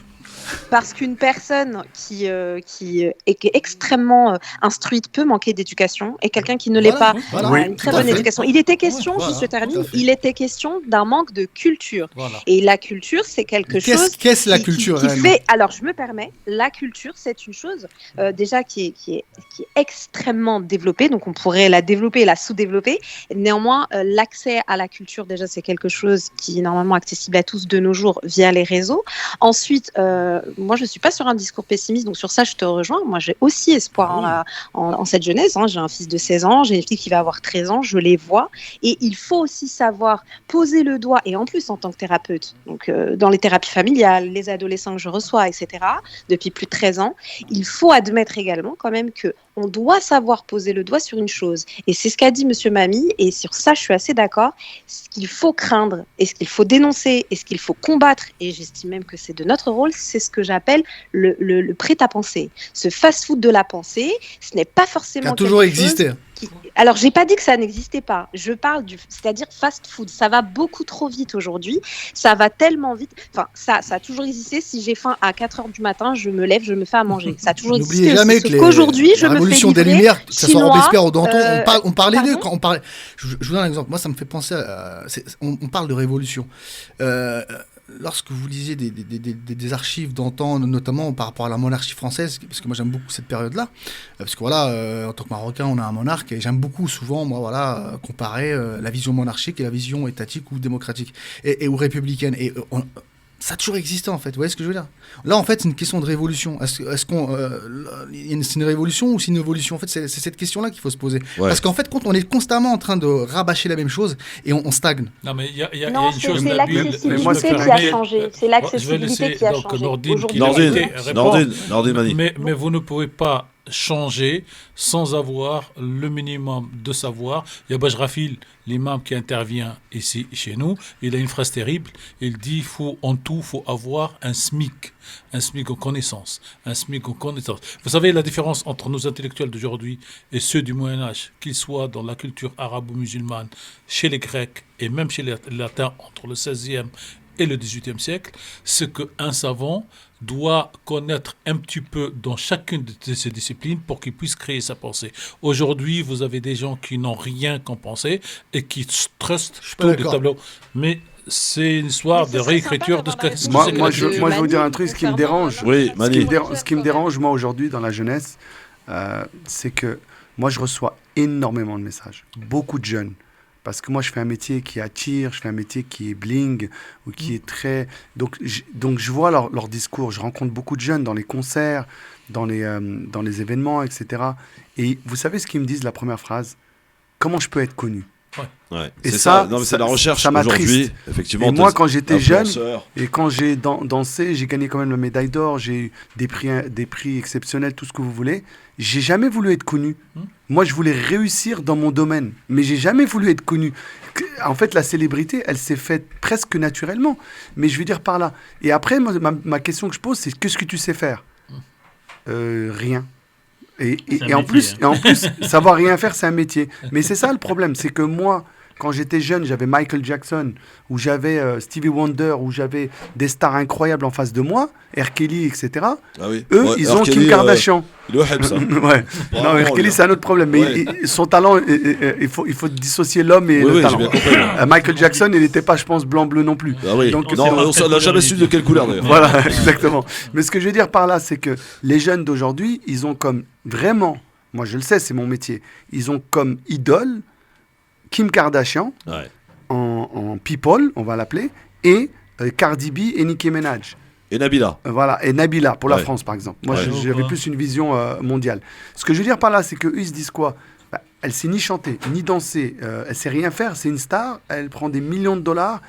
Parce qu'une personne qui est extrêmement instruite peut manquer d'éducation, et quelqu'un qui ne l'est Voilà, pas voilà. a Oui, une très tout à bonne fait. éducation. Il était question, Voilà, juste je termine, tout à fait. il était question d'un manque de culture. Voilà. Et la culture, c'est quelque chose Qu'est-ce la qui- culture qui réellement? fait. Alors, je me permets, la culture, c'est une chose déjà qui est extrêmement développée, donc on pourrait la développer et la sous-développer. Néanmoins, l'accès à la culture, déjà, c'est quelque chose qui est normalement accessible à tous de nos jours via les réseaux. Ensuite, moi, je ne suis pas sur un discours pessimiste, donc sur ça, je te rejoins. Moi, j'ai aussi espoir en cette jeunesse. Hein. J'ai un fils de 16 ans, j'ai une fille qui va avoir 13 ans, je les vois. Et il faut aussi savoir poser le doigt, et en plus, en tant que thérapeute, donc dans les thérapies familiales, les adolescents que je reçois, etc., depuis plus de 13 ans, il faut admettre également quand même qu'on doit savoir poser le doigt sur une chose. Et c'est ce qu'a dit Monsieur Mami, et sur ça, je suis assez d'accord. Ce qu'il faut craindre, et ce qu'il faut dénoncer, et ce qu'il faut combattre, et j'estime même que c'est de notre rôle, c'est ce que j'appelle le prêt-à-penser. Ce fast-food de la pensée, ce n'est pas forcément qui a toujours existé. Alors, j'ai pas dit que ça n'existait pas. Je parle c'est-à-dire fast-food. Ça va beaucoup trop vite aujourd'hui. Ça va tellement vite. Enfin, ça a toujours existé. Si j'ai faim à 4 heures du matin, je me lève, je me fais à manger. Ça a toujours existé. N'oubliez jamais que qu'aujourd'hui, je la me fais révolution des livrer Lumières, que ce soit Robespierre ou Danton, on parlait d'eux. pardon. Je vous donne un exemple. Moi, ça me fait penser on parle de révolution. Lorsque vous lisez des archives d'antan, notamment par rapport à la monarchie française, parce que moi j'aime beaucoup cette période-là, parce que voilà, en tant que Marocain, on a un monarque, et j'aime beaucoup souvent, moi, voilà, comparer la vision monarchique et la vision étatique ou démocratique, ou républicaine. Et ça a toujours existé, en fait. Vous voyez ce que je veux dire ? Là, en fait, c'est une question de révolution. Est-ce qu'on, c'est une révolution ou c'est une évolution ? En fait, c'est cette question-là qu'il faut se poser. Ouais. Parce qu'en fait, quand on est constamment en train de rabâcher la même chose, et on stagne. Non, mais il y a une chose... c'est l'accessibilité qui a changé. C'est l'accessibilité qui a changé. Nordine Mani. Mais vous ne pouvez pas changer sans avoir le minimum de savoir. Il y a Bajrafil, l'imam qui intervient ici chez nous, il a une phrase terrible, il dit en tout, faut avoir un SMIC en connaissance, un SMIC en connaissance. Vous savez la différence entre nos intellectuels d'aujourd'hui et ceux du Moyen-Âge, qu'ils soient dans la culture arabo-musulmane, chez les Grecs et même chez les Latins entre le XVIe et le XVIIIe siècle, c'est qu'un savant doit connaître un petit peu dans chacune de ces disciplines pour qu'il puisse créer sa pensée. Aujourd'hui, vous avez des gens qui n'ont rien qu'en penser et qui trustent tous les tableaux. Mais c'est une histoire de réécriture de ce que c'est. Moi, je vais vous dire un truc, ce qui me dérange. Oui, Mani. Ce qui me dérange, moi, aujourd'hui, dans la jeunesse, c'est que moi, je reçois énormément de messages. Beaucoup de jeunes. Parce que moi, je fais un métier qui attire, je fais un métier qui est bling, ou qui est très... Donc je vois leur discours. Je rencontre beaucoup de jeunes dans les concerts, dans les événements, etc. Et vous savez ce qu'ils me disent, la première phrase ? Comment je peux être connu ? Ouais. Et c'est la recherche ça aujourd'hui. Effectivement, et moi, quand j'étais jeune, et quand j'ai dansé, j'ai gagné quand même la médaille d'or, j'ai eu des prix exceptionnels, tout ce que vous voulez. J'ai jamais voulu être connu. Moi, je voulais réussir dans mon domaine, mais j'ai jamais voulu être connu. En fait, la célébrité, elle s'est faite presque naturellement. Mais je veux dire par là. Et après, ma question que je pose, c'est qu'est-ce que tu sais faire ? Rien. Et en plus, savoir rien faire, c'est un métier. Mais c'est ça le problème, c'est que moi, quand j'étais jeune, j'avais Michael Jackson, ou j'avais Stevie Wonder, ou j'avais des stars incroyables en face de moi, R. Kelly, etc. Ah oui. Eux, ils ont Kim Kardashian. Le web, ça. Ouais. Non, R. Kelly, c'est un autre problème. Mais son talent, il faut dissocier l'homme et le talent. Bien compris, Michael Jackson, il n'était pas, je pense, blanc-bleu non plus. Ah oui. Donc, on n'a jamais su de quelle couleur, d'ailleurs. Voilà, exactement. Mais ce que je veux dire par là, c'est que les jeunes d'aujourd'hui, ils ont comme vraiment, moi je le sais, c'est mon métier, ils ont comme idole Kim Kardashian, en people, on va l'appeler, et Cardi B et Nicki Minaj. Et Nabila. Voilà, et Nabila, pour la France, par exemple. Moi, j'avais plus une vision mondiale. Ce que je veux dire par là, c'est qu'eux, ils se disent quoi ? Elle sait ni chanter, ni danser, elle sait rien faire, c'est une star, elle prend des millions de dollars.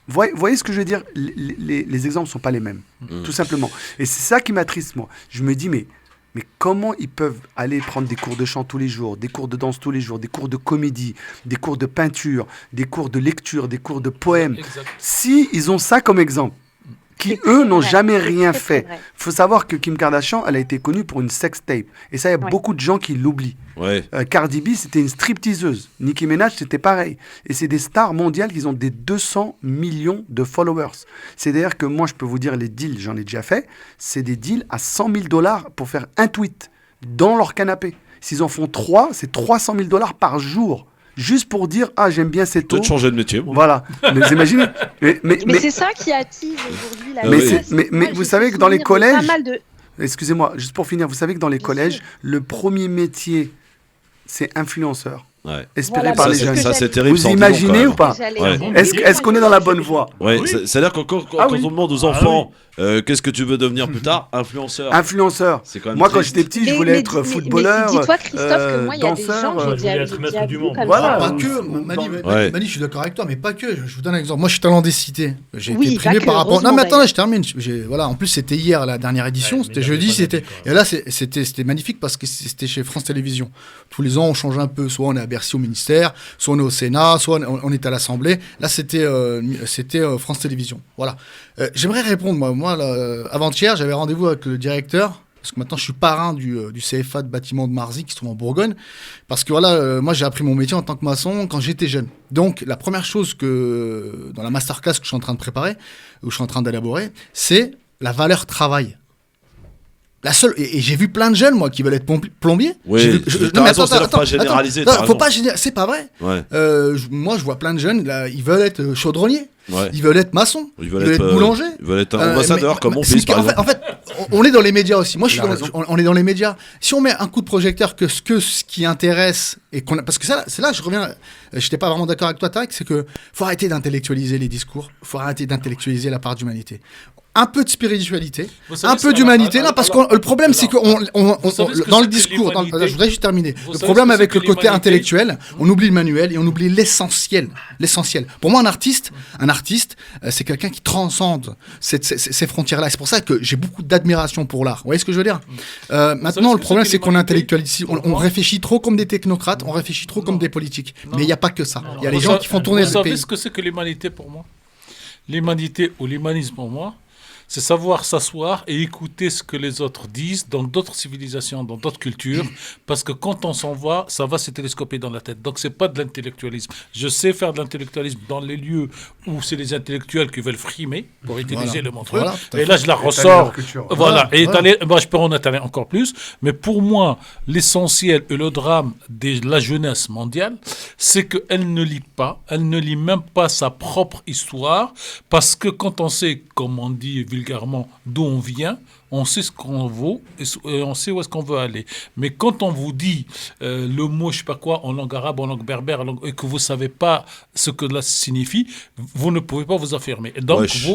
Voyez ce que je veux dire ? Les exemples ne sont pas les mêmes, tout simplement. Et c'est ça qui m'attriste, moi. Je me dis, mais comment ils peuvent aller prendre des cours de chant tous les jours, des cours de danse tous les jours, des cours de comédie, des cours de peinture, des cours de lecture, des cours de poèmes, si ils ont ça comme exemple, qui eux n'ont jamais rien fait. Il faut savoir que Kim Kardashian, elle a été connue pour une sextape. Et ça, il y a beaucoup de gens qui l'oublient. Cardi B, c'était une stripteaseuse. Nicki Minaj, c'était pareil. Et c'est des stars mondiales qui ont des 200 millions de followers. C'est-à-dire que moi, je peux vous dire les deals, j'en ai déjà fait, c'est des deals à $100 000 pour faire un tweet dans leur canapé. S'ils en font 3, c'est $300 000 par jour. Juste pour dire, j'aime bien cette eau. Peut-être changer de métier. Voilà. Mais vous imaginez mais c'est ça qui attise aujourd'hui la jeunesse. Mais vous savez que dans les collèges... Excusez-moi, juste pour finir, vous savez que dans les collèges, le premier métier, c'est influenceur. espérée Voilà, par c'est les ce jeunes. que Ça, c'est j'allais- terrible. Vous ça en dit long, imaginez quand même. ou pas J'allais- Ouais. Oui, Est-ce qu'on est dans la bonne voie? Ouais, Oui. c'est-à-dire que quand Ah on oui. demande aux enfants qu'est-ce que tu veux devenir plus tard, influenceur. Influenceur. C'est quand même Moi, quand triste. j'étais petit, je voulais être footballeur, dis-toi, Christophe, que moi, il y a des danseur. gens que j'ai je voulais déjà être maître du vus monde. comme Voilà. ça. Pas que, Mani, Ouais. Mani, je suis d'accord avec toi, mais pas que. Je vous donne un exemple. Moi, je suis talent des cités. J'ai Oui, été pas primé que, par rapport. Non, heureusement, mais attends, là, d'ailleurs. je termine. Voilà, en plus, c'était hier la dernière édition. Ouais, C'était mais jeudi. j'avais pas C'était. noté, Et quoi. là, c'était magnifique parce que c'était chez France Télévisions. Tous les ans, on change un peu. Soit on est à Bercy au ministère, soit on est au Sénat, soit on est à l'Assemblée. Là, c'était France Télévisions. Voilà. J'aimerais répondre, moi là, avant-hier, j'avais rendez-vous avec le directeur. Parce que maintenant, je suis parrain du CFA de bâtiment de Marzy, qui se trouve en Bourgogne. Parce que voilà, moi, j'ai appris mon métier en tant que maçon quand j'étais jeune. Donc, la première chose que, dans la masterclass que je suis en train de préparer, ou je suis en train d'élaborer, c'est la valeur travail. La seule, et j'ai vu plein de jeunes, moi, qui veulent être plombiers. Oui, J'ai vu- t'as mais raison, c'est-à-dire pas généraliser, attends, t'as faut raison. pas généraliser, c'est pas vrai. Ouais, Moi, je vois plein de jeunes, là, ils veulent être chaudronniers, ouais. ils veulent être maçons, Ils ils veulent être boulangers. Ils veulent être un ambassadeur, comme mon c'est fils, par exemple. en fait, on est dans les médias aussi. Moi, je suis Il a dans- raison. on est dans les médias. Si on met un coup de projecteur que ce qui intéresse et parce que ça, c'est là que je reviens. J'étais pas vraiment d'accord avec toi, Tarek. C'est que faut arrêter d'intellectualiser les discours. Faut arrêter d'intellectualiser la part d'humanité. Un peu de spiritualité, Vous savez un ce peu que- d'humanité. alors, Non, parce alors, que le problème, c'est que vous savez ce que dans le c'est que discours, l'humanité je voudrais juste terminer. Vous Le savez problème ce que avec c'est le que côté l'humanité intellectuel, on oublie le manuel et on oublie l'essentiel. L'essentiel. Pour moi, un artiste, c'est quelqu'un qui transcende ces frontières-là. C'est pour ça que j'ai beaucoup d'admiration pour l'art. Vous voyez ce que je veux dire? Maintenant, le problème, c'est qu'on intellectualise, on réfléchit trop comme des technocrates, on réfléchit trop comme des politiques. Mais il n'y a pas que ça. Il y a les gens qui font tourner Vous le savez pays. ce que c'est que l'humanité pour moi? L'humanité ou l'humanisme pour moi, c'est savoir s'asseoir et écouter ce que les autres disent dans d'autres civilisations, dans d'autres cultures, parce que quand on s'en va, ça va se télescoper dans la tête. Donc c'est pas de l'intellectualisme. Je sais faire de l'intellectualisme dans les lieux où c'est les intellectuels qui veulent frimer, pour utiliser Voilà. le mot truc. Voilà, tout à Et là, je la Étaler ressors. leur culture. Voilà, et Voilà. étaler, moi, je peux en étaler encore plus, mais pour moi, l'essentiel et le drame de la jeunesse mondiale, c'est qu'elle ne lit pas, elle ne lit même pas sa propre histoire, parce que quand on sait, comme on dit vulgairement, d'où on vient, on sait ce qu'on vaut et on sait où est-ce qu'on veut aller. Mais quand on vous dit le mot, je sais pas quoi, en langue arabe, en langue berbère, et que vous savez pas ce que cela signifie, vous ne pouvez pas vous affirmer. Et donc, Wesh.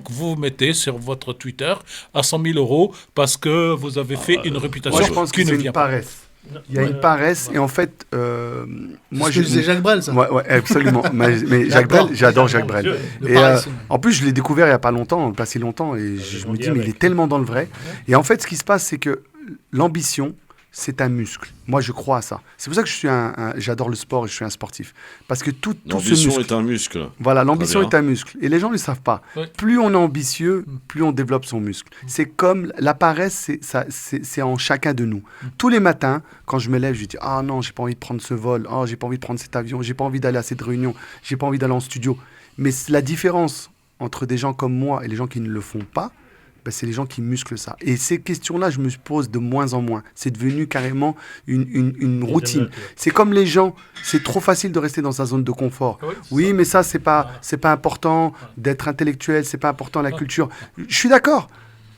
vous mettez sur votre Twitter à 100 000 € parce que vous avez fait une réputation Moi, je pense que qui c'est ne une vient pas. paresse. Il y a une paresse et en fait, moi, je disais Jacques Brel, ça. Ouais, absolument. mais Jacques Brel, j'adore Jacques Brel. Le Et paresse. en plus, je l'ai découvert il n'y a pas longtemps, pas si longtemps, et je me dis, mais il est tellement dans le vrai. Et en fait, ce qui se passe, c'est que l'ambition, c'est un muscle. Moi, je crois à ça. C'est pour ça que j'adore le sport et je suis un sportif. Parce que tout ce L'ambition muscle, est un muscle. voilà, l'ambition Très bien. est un muscle. Et les gens ne le savent pas. Ouais. Plus on est ambitieux, plus on développe son muscle. C'est comme la paresse, c'est en chacun de nous. Tous les matins, quand je me lève, je dis, ah non, j'ai pas envie de prendre ce vol. Ah, j'ai pas envie de prendre cet avion. J'ai pas envie d'aller à cette réunion. J'ai pas envie d'aller en studio. Mais la différence entre des gens comme moi et les gens qui ne le font pas, ben, c'est les gens qui musclent ça. Et ces questions-là, je me pose de moins en moins. C'est devenu carrément une routine. C'est comme les gens, c'est trop facile de rester dans sa zone de confort. Oui, mais ça, c'est pas important d'être intellectuel, c'est pas important la culture. Je suis d'accord.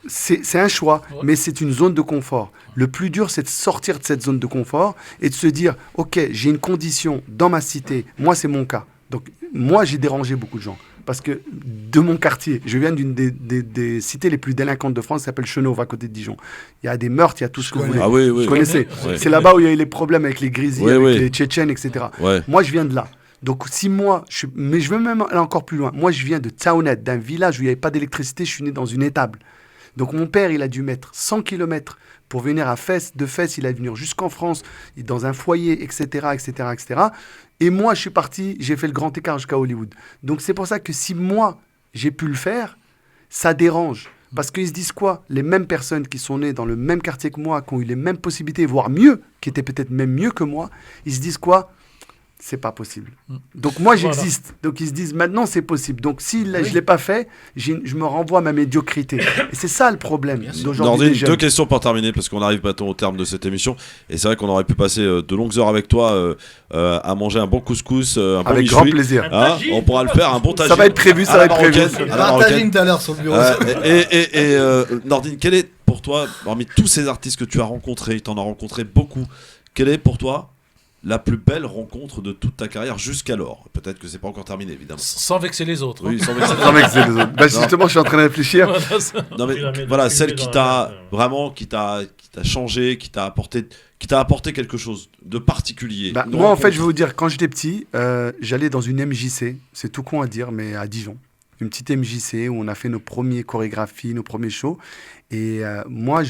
C'est un choix, mais c'est une zone de confort. Le plus dur, c'est de sortir de cette zone de confort et de se dire, OK, j'ai une condition dans ma cité. Moi, c'est mon cas. Donc, moi, j'ai dérangé beaucoup de gens. Parce que de mon quartier, je viens d'une des cités les plus délinquantes de France, qui s'appelle Chenauve, à côté de Dijon. Il y a des meurtres, il y a tout ce que vous voulez. Ah oui, oui. Vous connaissez. Ouais. C'est là-bas où il y a eu les problèmes avec les Grésilles, Oui, avec oui. les Tchétchènes, etc. Ouais. Moi, je viens de là. Donc, si moi, mais je veux même aller encore plus loin. Moi, je viens de Tsaounet, d'un village où il n'y avait pas d'électricité, je suis né dans une étable. Donc, mon père, il a dû mettre 100 km pour venir à Fès. De Fès, il a dû venir jusqu'en France, dans un foyer, etc., etc., etc. Et moi, je suis parti, j'ai fait le grand écart jusqu'à Hollywood. Donc, c'est pour ça que si moi, j'ai pu le faire, ça dérange. Parce qu'ils se disent quoi? Les mêmes personnes qui sont nées dans le même quartier que moi, qui ont eu les mêmes possibilités, voire mieux, qui étaient peut-être même mieux que moi, ils se disent quoi? C'est pas possible. Donc moi, j'existe. Donc ils se disent, maintenant, c'est possible. Donc si je ne l'ai pas fait, je me renvoie à ma médiocrité. Et c'est ça le problème d'aujourd'hui Nordine, des jeunes. 2 questions pour terminer, parce qu'on arrive bientôt au terme de cette émission. Et c'est vrai qu'on aurait pu passer de longues heures avec toi à manger un bon couscous, un bon Avec grand michoui. plaisir. Hein, on pourra le faire, un bon tagine. Ça va être prévu, ça à va la être prévu. marocaine, à la Un marocaine. tagine tout à l'heure sur le bureau. Nordine, quel est pour toi, parmi tous ces artistes que tu as rencontrés, tu en as rencontré beaucoup, quel est pour toi la plus belle rencontre de toute ta carrière jusqu'alors? Peut-être que c'est pas encore terminé, évidemment. Sans vexer les autres. Oui, sans vexer. Non, mec, c'est les autres. Bah, justement, je suis en train de réfléchir. Non, mais voilà, celle qui t'a vraiment, qui t'a changé, qui t'a apporté quelque chose de particulier. Bah, moi, en fait, je vais vous dire, quand j'étais petit, j'allais dans une MJC. C'est tout con à dire, mais à Dijon. Une petite MJC où on a fait nos premières chorégraphies, nos premiers shows. Et moi,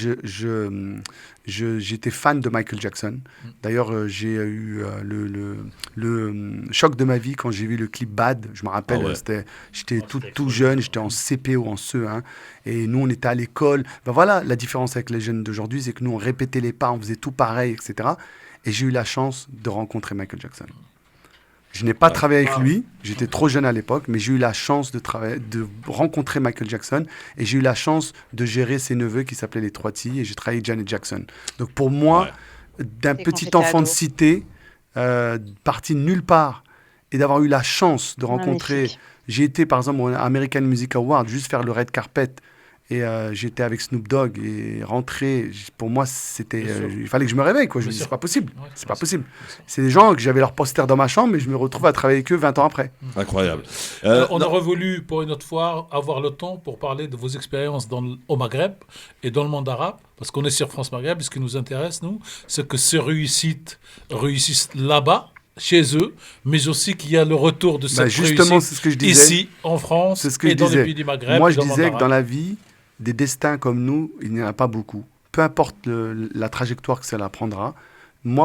j'étais fan de Michael Jackson. D'ailleurs, j'ai eu le choc de ma vie quand j'ai vu le clip Bad. Je me rappelle, j'étais tout jeune, j'étais en CP ou en CE1. Et nous, on était à l'école. Ben voilà, la différence avec les jeunes d'aujourd'hui, c'est que nous, on répétait les pas, on faisait tout pareil, etc. Et j'ai eu la chance de rencontrer Michael Jackson. Je n'ai pas travaillé avec lui, j'étais trop jeune à l'époque, mais j'ai eu la chance de rencontrer Michael Jackson et j'ai eu la chance de gérer ses neveux qui s'appelaient les Trois Tilles et j'ai travaillé avec Janet Jackson. Donc pour moi, d'un petit enfant de cité, parti de nulle part et d'avoir eu la chance de rencontrer... J'ai été par exemple au American Music Award, juste faire le red carpet. Et j'étais avec Snoop Dogg et rentrer, pour moi, c'était, il fallait que je me réveille, quoi. Je me dis, c'est pas possible. Ouais, c'est pas possible. C'est des gens que j'avais leur poster dans ma chambre, mais je me retrouve à travailler avec eux 20 ans après. Incroyable. On aurait voulu, pour une autre fois, avoir le temps pour parler de vos expériences au Maghreb et dans le monde arabe, parce qu'on est sur France Maghreb, et ce qui nous intéresse, nous, c'est que ces réussissent là-bas, chez eux, mais aussi qu'il y a le retour de cette justement, c'est ce que je disais. Ici, en France, et dans les pays du Maghreb. Moi, je disais que dans la vie, des destins comme nous, il n'y en a pas beaucoup. Peu importe la trajectoire que cela prendra.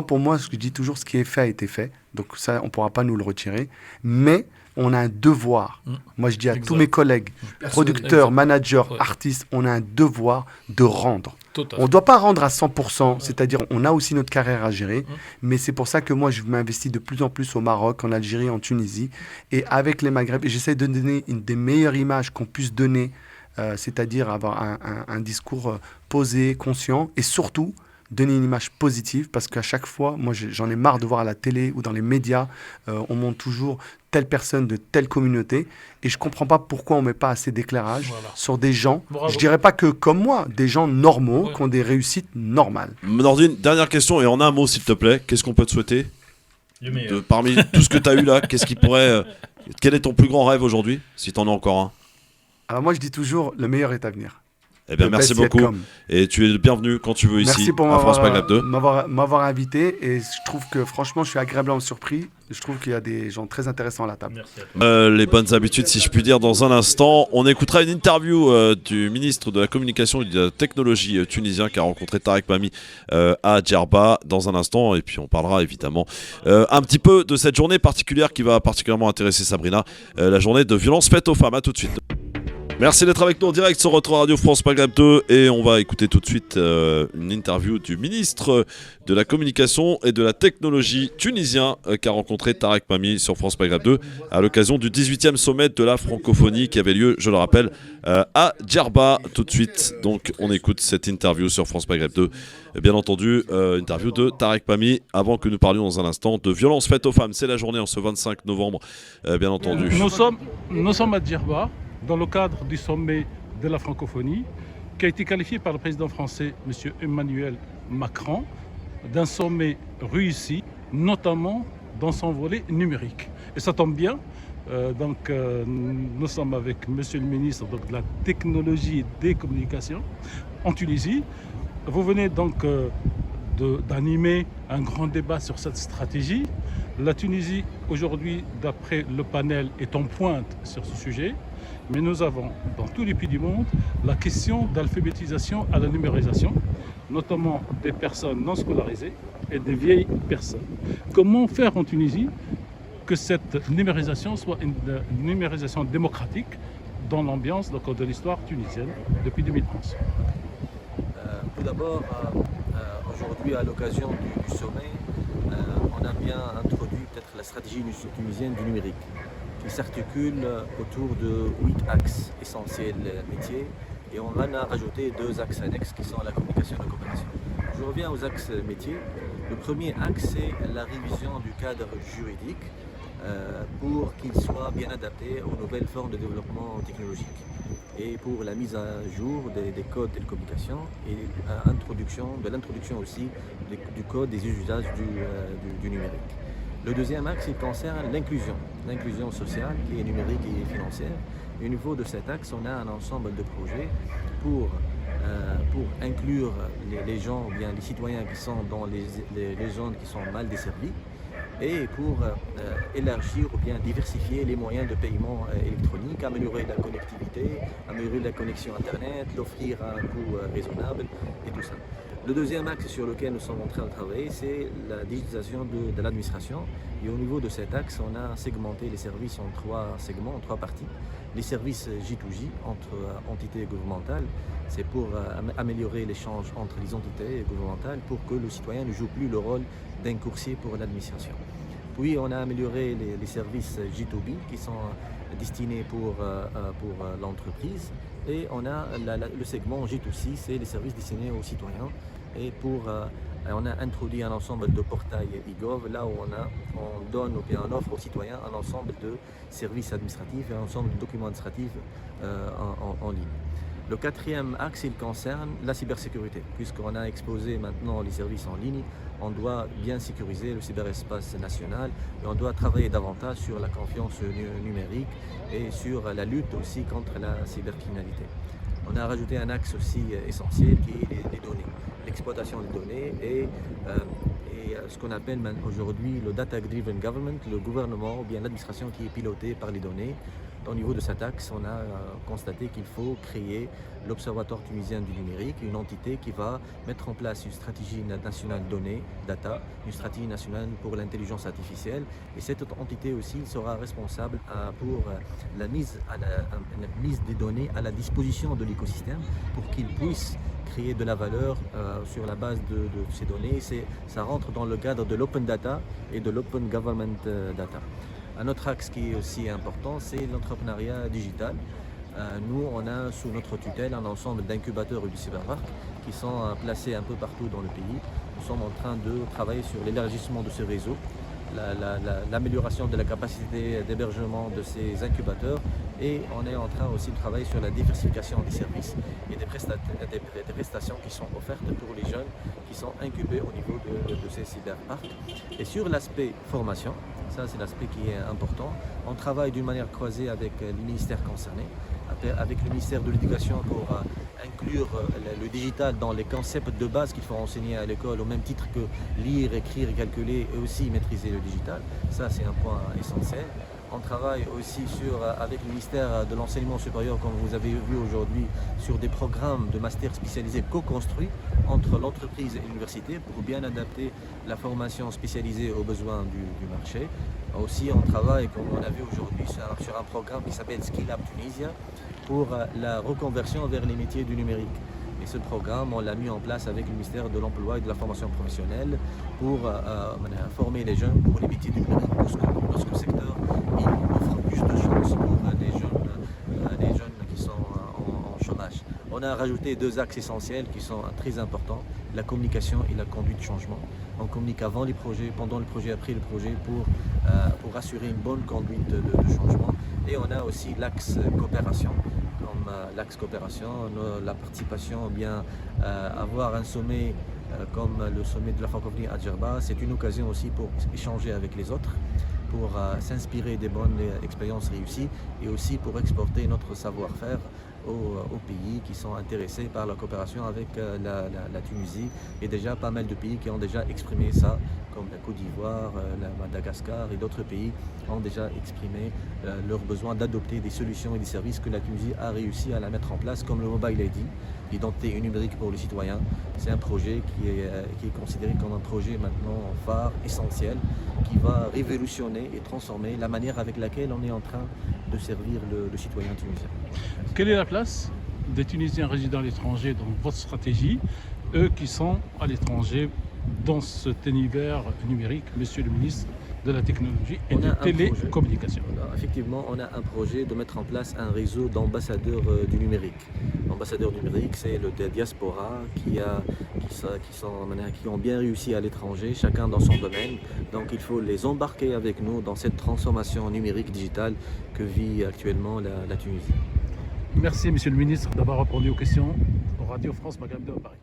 Pour moi, ce que je dis toujours, ce qui est fait a été fait. Donc ça, on ne pourra pas nous le retirer. Mais on a un devoir. Moi, je dis à tous mes collègues, producteurs, managers, artistes, on a un devoir de rendre. On ne doit pas rendre à 100%, c'est-à-dire on a aussi notre carrière à gérer, mais c'est pour ça que moi je m'investis de plus en plus au Maroc, en Algérie, en Tunisie, et avec les Maghreb, et j'essaie de donner une des meilleures images qu'on puisse donner, c'est-à-dire avoir un discours posé, conscient, et surtout donner une image positive, parce qu'à chaque fois, moi j'en ai marre de voir à la télé ou dans les médias, on montre toujours telle personne de telle communauté, et je ne comprends pas pourquoi on ne met pas assez d'éclairage sur des gens, je ne dirais pas que comme moi, des gens normaux, qui ont des réussites normales. Nordine, dernière question, et en un mot s'il te plaît, qu'est-ce qu'on peut te souhaiter parmi tout ce que tu as eu là, quel est ton plus grand rêve aujourd'hui, si tu en as encore un? Alors moi je dis toujours, le meilleur est à venir. Eh bien, merci beaucoup. Et tu es le bienvenu quand tu veux ici à France Maghreb 2. M'avoir invité. Et je trouve que franchement, je suis agréablement surpris. Je trouve qu'il y a des gens très intéressants à la table. Les bonnes habitudes, si je puis dire, dans un instant. On écoutera une interview du ministre de la Communication et de la Technologie tunisien qui a rencontré Tarek Mami à Djerba dans un instant. Et puis on parlera évidemment un petit peu de cette journée particulière qui va particulièrement intéresser Sabrina, la journée de violence faite aux femmes. À tout de suite. Merci d'être avec nous en direct sur votre Radio France Maghreb 2 et on va écouter tout de suite une interview du ministre de la Communication et de la Technologie tunisien qui a rencontré Tarek Mami sur France Maghreb 2 à l'occasion du 18e sommet de la francophonie qui avait lieu, je le rappelle, à Djerba. Tout de suite, donc on écoute cette interview sur France Maghreb 2. Bien entendu, interview de Tarek Mami avant que nous parlions dans un instant de violences faites aux femmes. C'est la journée en ce 25 novembre, bien entendu. Nous sommes à Djerba, dans le cadre du sommet de la francophonie, qui a été qualifié par le président français, M. Emmanuel Macron, d'un sommet réussi, notamment dans son volet numérique. Et ça tombe bien, nous sommes avec M. le ministre de la Technologie et des Communications en Tunisie. Vous venez donc d'animer un grand débat sur cette stratégie. La Tunisie, aujourd'hui, d'après le panel, est en pointe sur ce sujet. Mais nous avons, dans tous les pays du monde, la question d'alphabétisation à la numérisation, notamment des personnes non scolarisées et des vieilles personnes. Comment faire en Tunisie que cette numérisation soit une numérisation démocratique dans l'ambiance de l'histoire tunisienne depuis 2011 ? Tout d'abord, aujourd'hui, à l'occasion du sommet, on a bien introduit peut-être la stratégie tunisienne du numérique, qui s'articule autour de 8 axes essentiels métiers et on va en rajouter 2 axes annexes qui sont la communication et la coopération. Je reviens aux axes métiers. Le premier axe, c'est la révision du cadre juridique pour qu'il soit bien adapté aux nouvelles formes de développement technologique. et pour la mise à jour des codes de télécommunications et l'introduction aussi du code des usages du numérique. Le deuxième axe, il concerne l'inclusion sociale qui est numérique et financière. Et au niveau de cet axe, on a un ensemble de projets pour inclure les gens, ou bien les citoyens qui sont dans les zones qui sont mal desservies, et pour élargir ou bien diversifier les moyens de paiement électronique, améliorer la connectivité, améliorer la connexion Internet, l'offrir à un coût raisonnable et tout ça. Le deuxième axe sur lequel nous sommes en train de travailler, c'est la digitalisation de l'administration. Et au niveau de cet axe, on a segmenté les services en trois segments, en trois parties. Les services J2J entre entités gouvernementales, c'est pour améliorer l'échange entre les entités gouvernementales pour que le citoyen ne joue plus le rôle d'un coursier pour l'administration. Puis on a amélioré les services J2B qui sont destinés pour l'entreprise. Et on a le segment J2C, c'est les services destinés aux citoyens. Et on a introduit un ensemble de portails e-gov, là où on donne ou bien on offre aux citoyens un ensemble de services administratifs et un ensemble de documents administratifs en ligne. Le quatrième axe, il concerne la cybersécurité. Puisqu'on a exposé maintenant les services en ligne, on doit bien sécuriser le cyberespace national et on doit travailler davantage sur la confiance numérique et sur la lutte aussi contre la cybercriminalité. On a rajouté un axe aussi essentiel qui est les données, l'exploitation des données et ce qu'on appelle aujourd'hui le data-driven government, le gouvernement ou bien l'administration qui est pilotée par les données. Au niveau de cet axe, on a constaté qu'il faut créer l'Observatoire tunisien du numérique, une entité qui va mettre en place une stratégie nationale données, data, une stratégie nationale pour l'intelligence artificielle. Et cette entité aussi sera responsable pour la mise des données à la disposition de l'écosystème pour qu'il puisse créer de la valeur sur la base de ces données. Ça rentre dans le cadre de l'open data et de l'open government data. Un autre axe qui est aussi important, c'est l'entrepreneuriat digital. Nous, on a sous notre tutelle un ensemble d'incubateurs et de cyberparks qui sont placés un peu partout dans le pays. Nous sommes en train de travailler sur l'élargissement de ce réseau, l'amélioration de la capacité d'hébergement de ces incubateurs et on est en train aussi de travailler sur la diversification des services et des prestations qui sont offertes pour les jeunes qui sont incubés au niveau de ces cyberparks. Et sur l'aspect formation, ça c'est l'aspect qui est important, on travaille d'une manière croisée avec les ministères concernés, avec le ministère de l'Éducation pour inclure le digital dans les concepts de base qu'il faut enseigner à l'école au même titre que lire, écrire, calculer et aussi maîtriser le digital. Ça c'est un point essentiel. On travaille aussi avec le ministère de l'Enseignement supérieur, comme vous avez vu aujourd'hui, sur des programmes de master spécialisés co-construits entre l'entreprise et l'université pour bien adapter la formation spécialisée aux besoins du marché. Aussi, on travaille, comme on a vu aujourd'hui, sur un programme qui s'appelle Skill Up Tunisia pour la reconversion vers les métiers du numérique. Et ce programme, on l'a mis en place avec le ministère de l'Emploi et de la formation professionnelle pour former les jeunes pour les métiers du numérique, parce que le secteur il offre plus de chances pour les jeunes qui sont en chômage. On a rajouté deux axes essentiels qui sont très importants, la communication et la conduite de changement. On communique avant les projets, pendant le projet, après le projet pour assurer une bonne conduite de changement. Et on a aussi l'axe coopération. Comme l'axe coopération, la participation, bien avoir un sommet comme le sommet de la francophonie à Djerba, c'est une occasion aussi pour échanger avec les autres, pour s'inspirer des bonnes expériences réussies et aussi pour exporter notre savoir-faire aux pays qui sont intéressés par la coopération avec la Tunisie et déjà pas mal de pays qui ont déjà exprimé ça, comme la Côte d'Ivoire, la Madagascar et d'autres pays ont déjà exprimé leur besoin d'adopter des solutions et des services que la Tunisie a réussi à la mettre en place, comme le Mobile ID, l'identité numérique pour les citoyens. C'est un projet qui est considéré comme un projet maintenant phare, essentiel, qui va révolutionner et transformer la manière avec laquelle on est en train de servir le citoyen tunisien. Quelle est la place des Tunisiens résidant à l'étranger dans votre stratégie, eux qui sont à l'étranger dans cet univers numérique, monsieur le ministre de la technologie et des télécommunications? Effectivement, on a un projet de mettre en place un réseau d'ambassadeurs du numérique. L'ambassadeur numérique, c'est le diaspora qui ont bien réussi à l'étranger, chacun dans son domaine. Donc il faut les embarquer avec nous dans cette transformation numérique digitale que vit actuellement la Tunisie. Merci, Monsieur le Ministre, d'avoir répondu aux questions au Radio France Maghreb 2 à Paris.